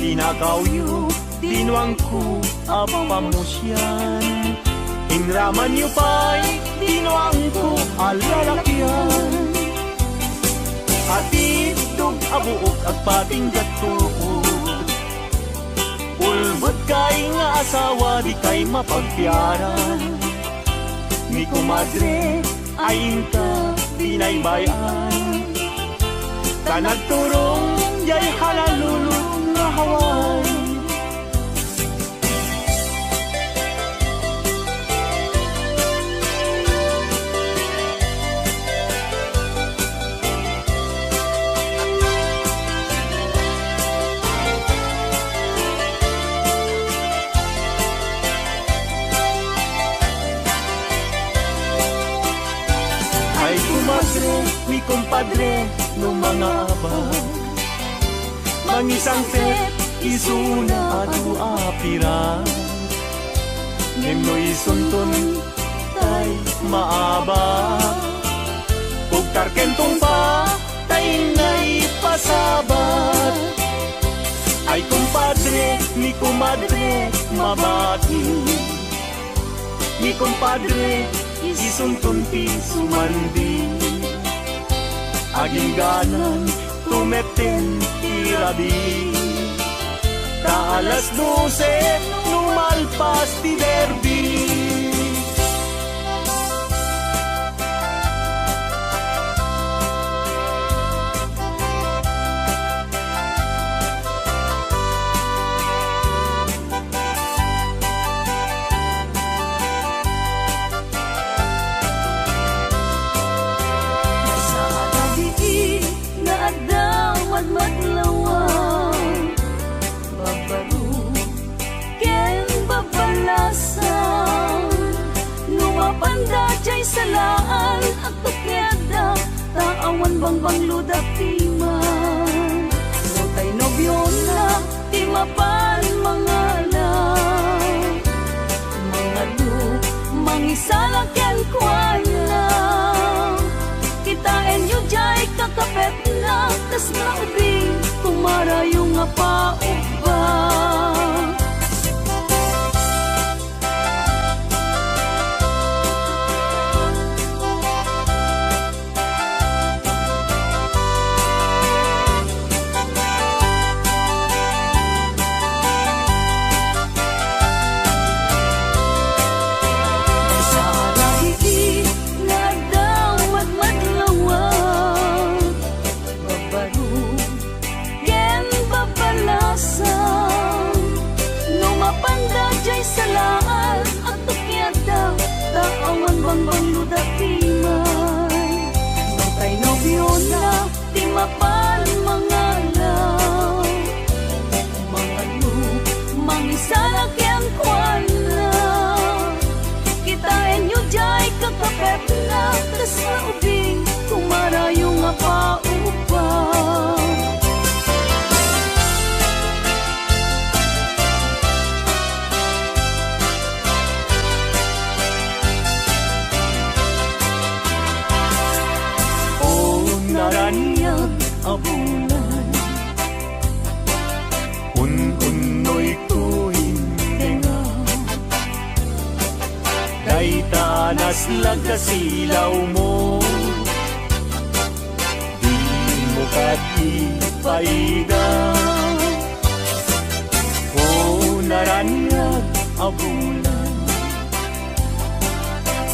Tinakawyo, tinuang ko apamusyan. Inraman yu pa'y tinuang ko alalakyan. Atidog abuok at patinggat tuod. Ulbud kay nga asawa di kay mapagtiara. Ni kumadre ayin ka binaybayan. Kanagturong jay halalulong nga haway. Mi kumpadre no mga abag mangisang set isuna adu apira nemno isunton tay maaba ug tarkentong pa tay ngay pasabat ay kumpadre ni kumadre mabati ni kumpadre isunton ti sumandi aging ganan tumeten irabi ta alas 12 lumalpas ti derby. Matlawang babaru ken babalasan lumapanda jay salaan at tukyada taawan bangbang ludak timan notay nobyo na timapan mga lang mga du mangisala ken kuana kitain yu jay kakapet na tas maubing kumara yung apa-uba. Salaan at tukyada taawan bangbang ludak timay bantay nobyo na timapan mga law mga lu mangisalak yan kwan na kitain yu jay kakapet na tas maubing kumara yung apa-upa. Naranyag abulan un-unoy tuwing denga day tanas lagkasilaw mo di mo katipaida o naranyag abulan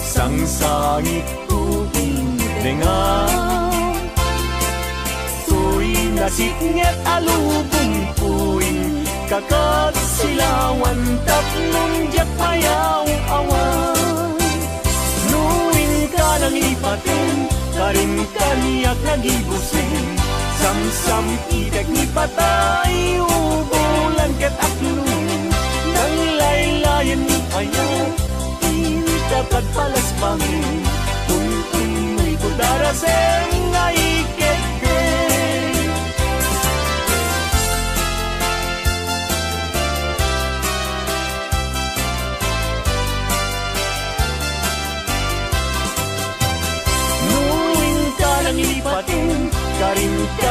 sangsangit tuwing denga nasitnget alubong puing kakat silawan tatlong jak payaw awan nuwing ka nang ipatin karin kaniyak nagibusin samsam itek ni patay ubulan ket aklong nang laylayan ni ayaw dapat palas bangin tuntun may kudaraseng ngaiket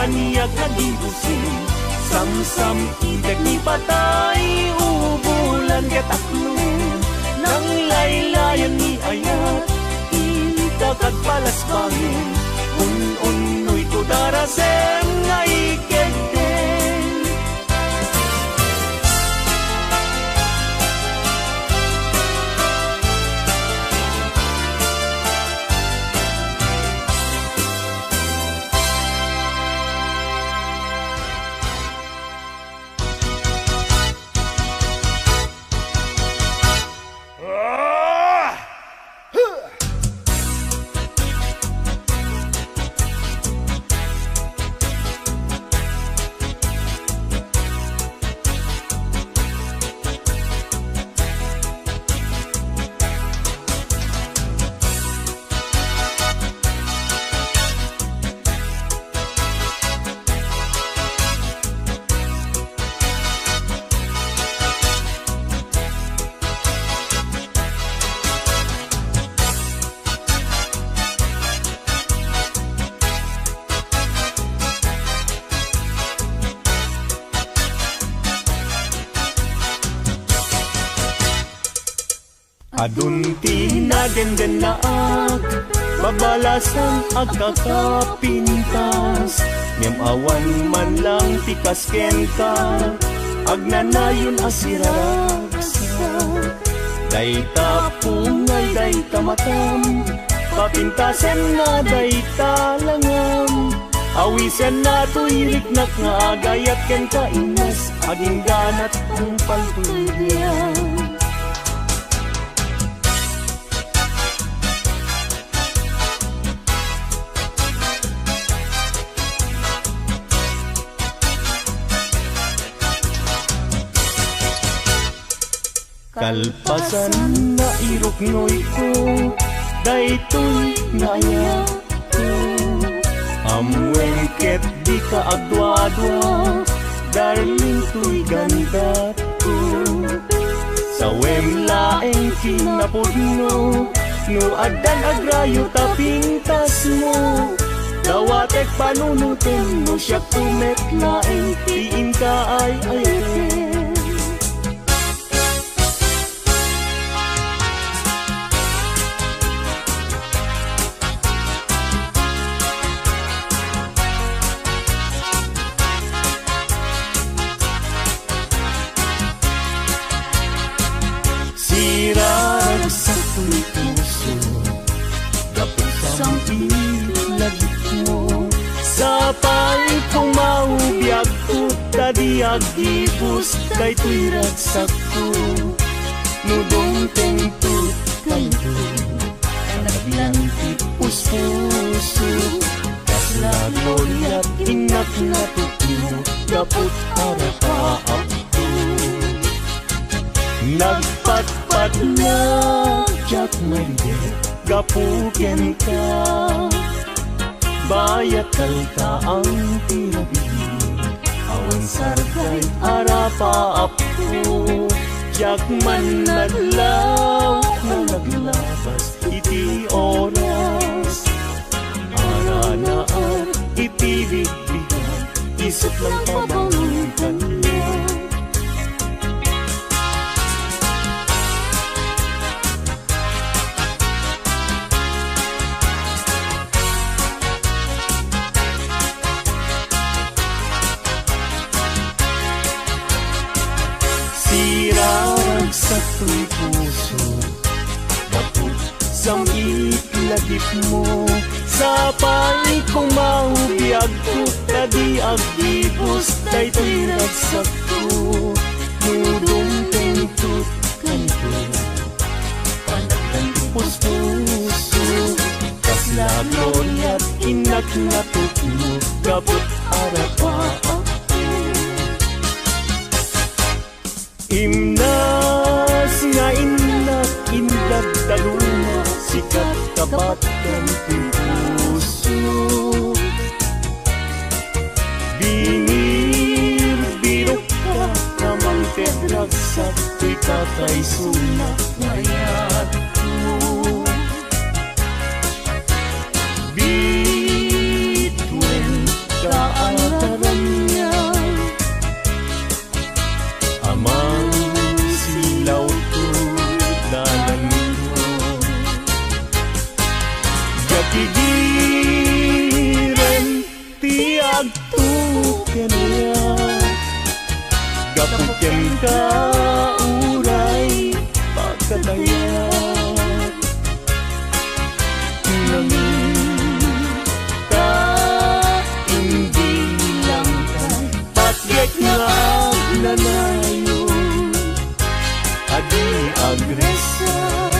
kaniyag nagibusin. Samsam idek ni patay, ubulan kataklon. Nang laylayan ni ayat, inikagad palasbangin. Un-unoy ko darasem nga ikegden. Adunti na denden na babalasan agkakapintas. Ngem awan man lang tikas kenta, agnanayon asiraragsak. Dayta pungay, dayta matam, papintasen nga dayta langam. Awisen na tuiriknak nga agayat ken kainas, aging ganat ang palpulyan. Kalpasan na iruknoy ko, daytoy naya ko. Amwengket di ka agwa-adwa, darling to'y ganda ko. Sa wemlaeng kinapudno, no adan agrayo tapintas mo. Dawatek panunutin mo siya kumetlaeng, tiin ka ay ayakin. Sirag sa tuloy puso, dapos ang ilagit mo. Sa pa'y pumaubiyag ko, tadiag ibus, dayto'y ragsak ko. Nudong tengtut kayo, naglantik puso. Kasla gloria't inak na tutino, dapot arapaap ko. Nagpatpat na jak mende, gapuken ka. Bayat kalta ang tinabi, awan sargay arapaap ko. Jak man naglaw, naglabas iti oras. Aranaan iti bigbigan, isip lang pabangutan niya. Sirag sa tuloy puso, dapot sa itlagip mo. Sa pa'y kumaubiyag ko, tadiag ibus, dayto'y ragsak ko. Nudong tengtut kanto, panagdan puso. Kasla gloria't inak na tutno, dapot arapaap. Imnas nga inak indag daluma, sikat kapatan puso. Binir birok ka namang tedragsak, to'y kakay sunak ngayat ko. Bitwen ka ang magresal.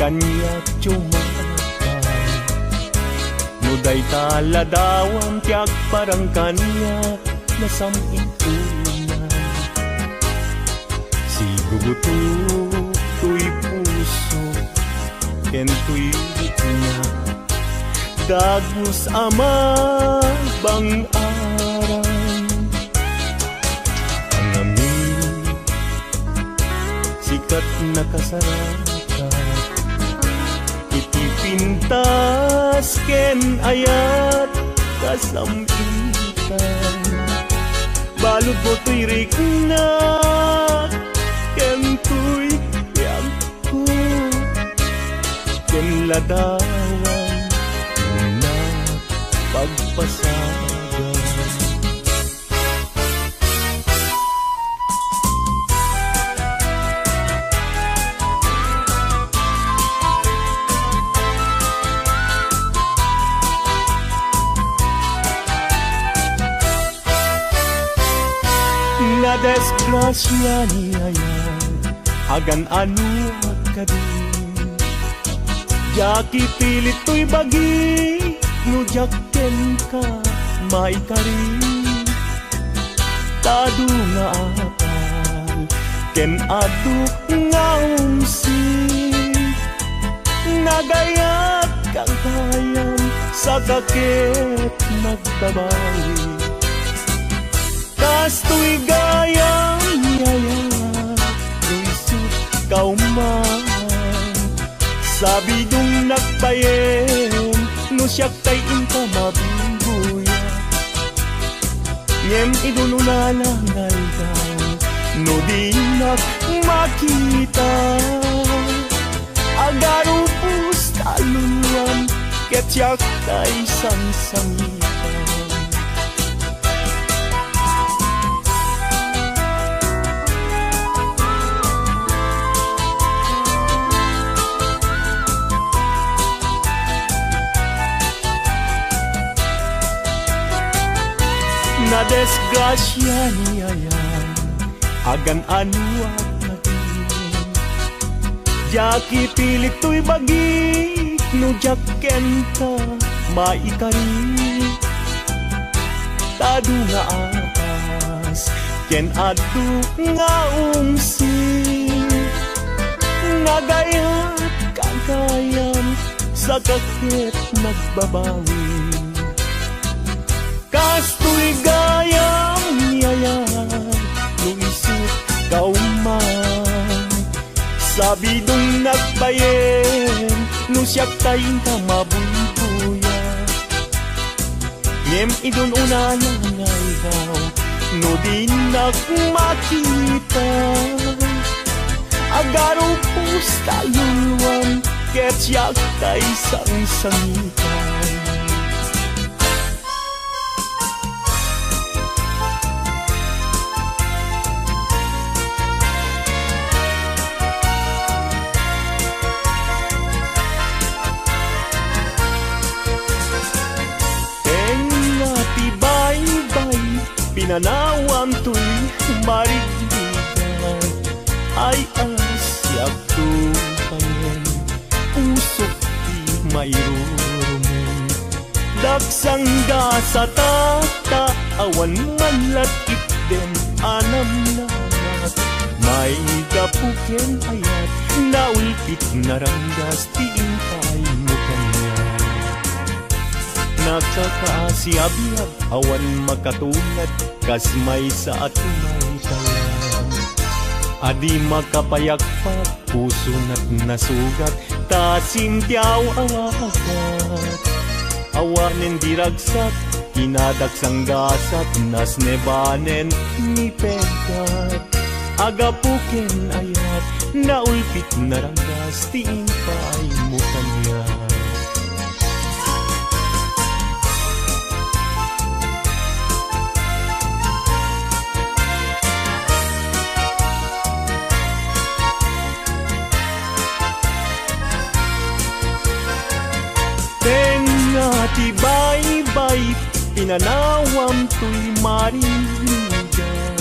Kanya cumakan Nuday taladawang tiyak parang kanya Nasaming unan Si gugutu tuy puso Kentu'y na Dagus ama bang aran Ang amin Sikat na kasarap Pintas ken ayat kasampitan Balud mo to'y rikna ken to'y yagko Ken ladawan na pagpasagan Na desgrasya niya yan Agan ano ka din Jaki pilit to'y bagi Nujakken ka maikari Tadu nga apal Ken adu nga umsi Nagayat kang kayam Sa kakit nagbabawi Kasto'y gayang yaya Luisot kauman Sabi dong nagbayen No siyak tay inka mabimbuya Ngem idununanangal daw No di makita Agarupus taluluan Ket siyak tay sansangitan Na desgrasya niya yan Agan ano at naging Jaki pilit to'y bagi No jakken ka maikari Tadu nga apas Ken adu nga umsi Nagayat kagayam Sa kakit nagbabawi Kasto'y gayang yayan Luisot kauman Sabi dong nagbayen No siyak tayin ka mabulbuya Ngem idununa nangay daw No di nakmakita Agaro pusta luluan Ket siyak tay sang-sangitan Pinanawam to'y marigdigan Ay asyak tupayan Usok di mayroon Dagsangga sa tata Awan manlakit din Anam namat May gapuken ayat Naulpit narangas Tiintay mo kanya Nakakaasiab-yab Awan makatulad Kasmay sa atumay talan Adi makapayakpak Puso na't nasugat Tasimtiaw awagat Awanen diragsak Kinadaksang gasat Nas nebanen ni pegat Agapuken ayat Naulpit narangas Tiintay mo kanya Ginanawam to'y marinigan,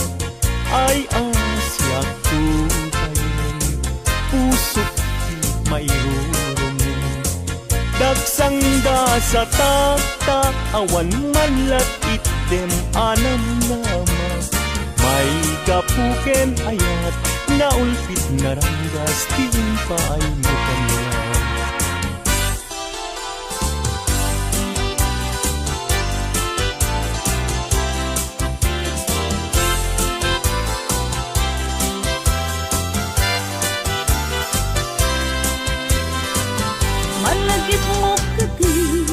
ay asya ko kayo, puso't di mairurungin. Dagsang da sa takta, awan manlat item anam nama. May kapuken ayat, naulpit na ranggas, tiin pa ay mukanya. Malagit mo kati,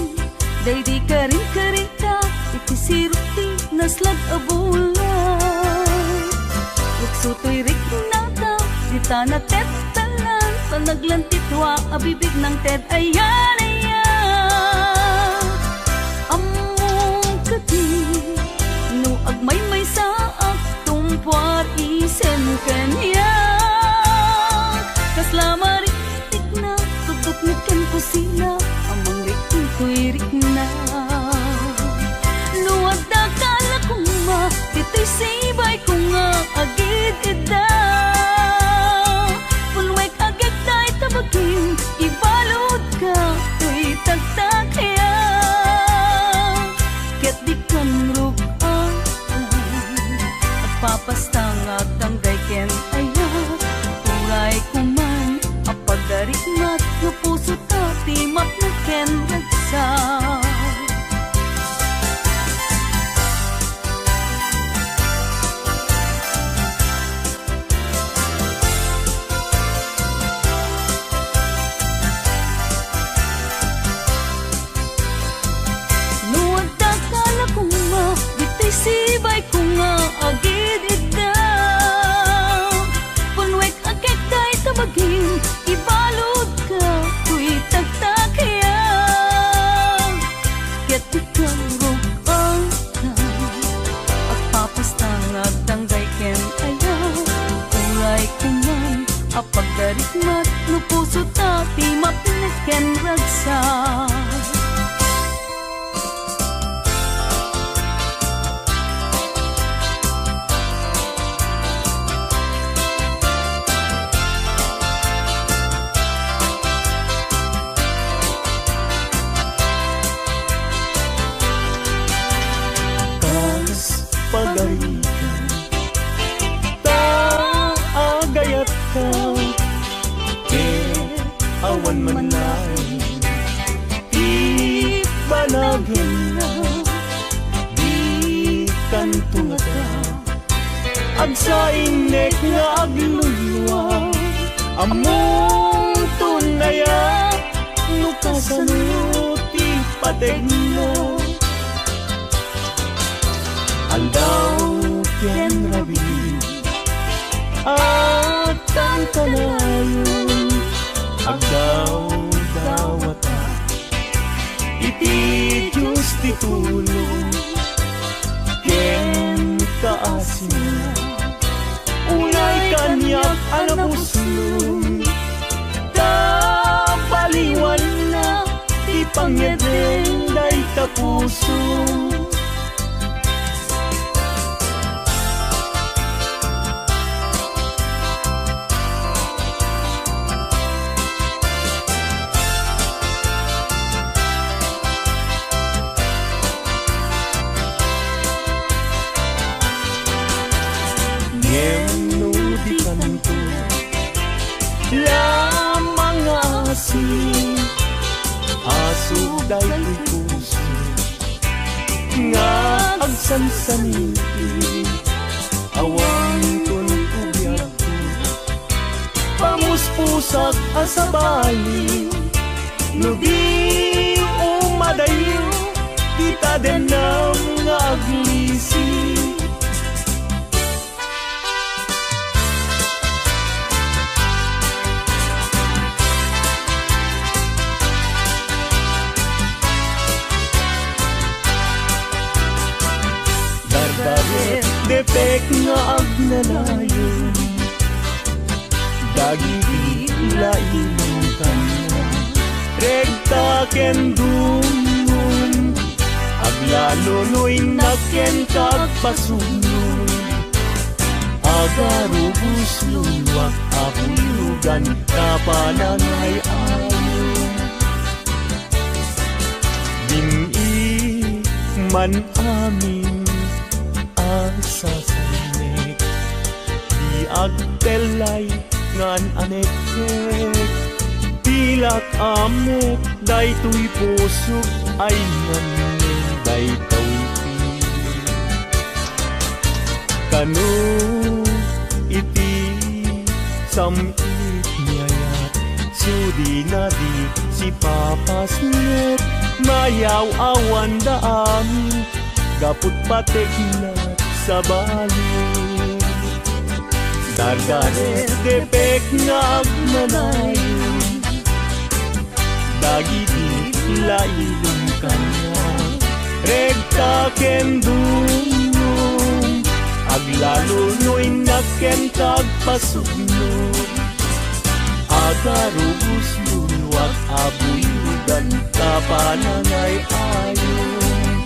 day di karing-karing ka, ikisirti naslad abulan. Luksuto'y rik na ka, di na tetalan, panaglantitwa, abibig ng ted, ayan, ayan. Among kati, no agmay-may sa aktumpar isen kanya. Kaslama ritik na, tutok nikan ko sila, amang rikin ko'y rik na. Nuwag da kala kong ma, dito'y sibay ko nga agid ida. Pulwek agad tayo tabagin, ibalod ka, ko'y tagtag kaya. Ket di kan rugaan, at papastang agdang dayken aya. Uray kuman, apagarik mat, no puso tati mat na ken ragsa. Sibay ko nga agid ida. Punwek agad tayo tabagin, ibalod ka, ko'y tagtakaya. Ket ikang rugang ka, at papastang agdanggay ken aya. Uray kuman, apagarik mat, no puso tati mapinig ken ragsa. Pagalitan, taagayat ka, awan man ay ibanagin na, di kantunga ka, ag sa inek nga agluluwa, among tunaya, nukasanuti pateg na. Aldaw ken rabi at ang kalayon, agdaw dawata, iti Diyos titulong, ken kaasin, unay kanyak alabuslong, tabaliwan na, di pangedeng day tapusong. Lamang asin, aso da'y puso, nga agsansaniti, awang tuntubiyak ko, pamuspusak asabali, no di umadayo, kita din ng nga aglisi. Depek nga agnanayon, dagiti lain kanya, regta ken dungon, Aglalunoy naken kagpasunod Agarubus lulwak apulugan kapananay ayo Dini man amin asasanek Di agtelay ngan anekek Pilak amek daytoy pusok ay namin daytoy Kano iti samit niyayat Sudi na di si papas net Mayaw awan daan Gaput patek na sa bali Darganet depek nga agmanayon Dagiti lailong kanya Regta kendunong Aglalunoy naken kagpasugnod Agarubus lulwak abuyudan kapananay ayon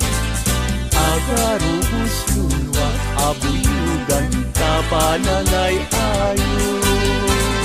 Agarubus lulwak abuyudan kapananay ayon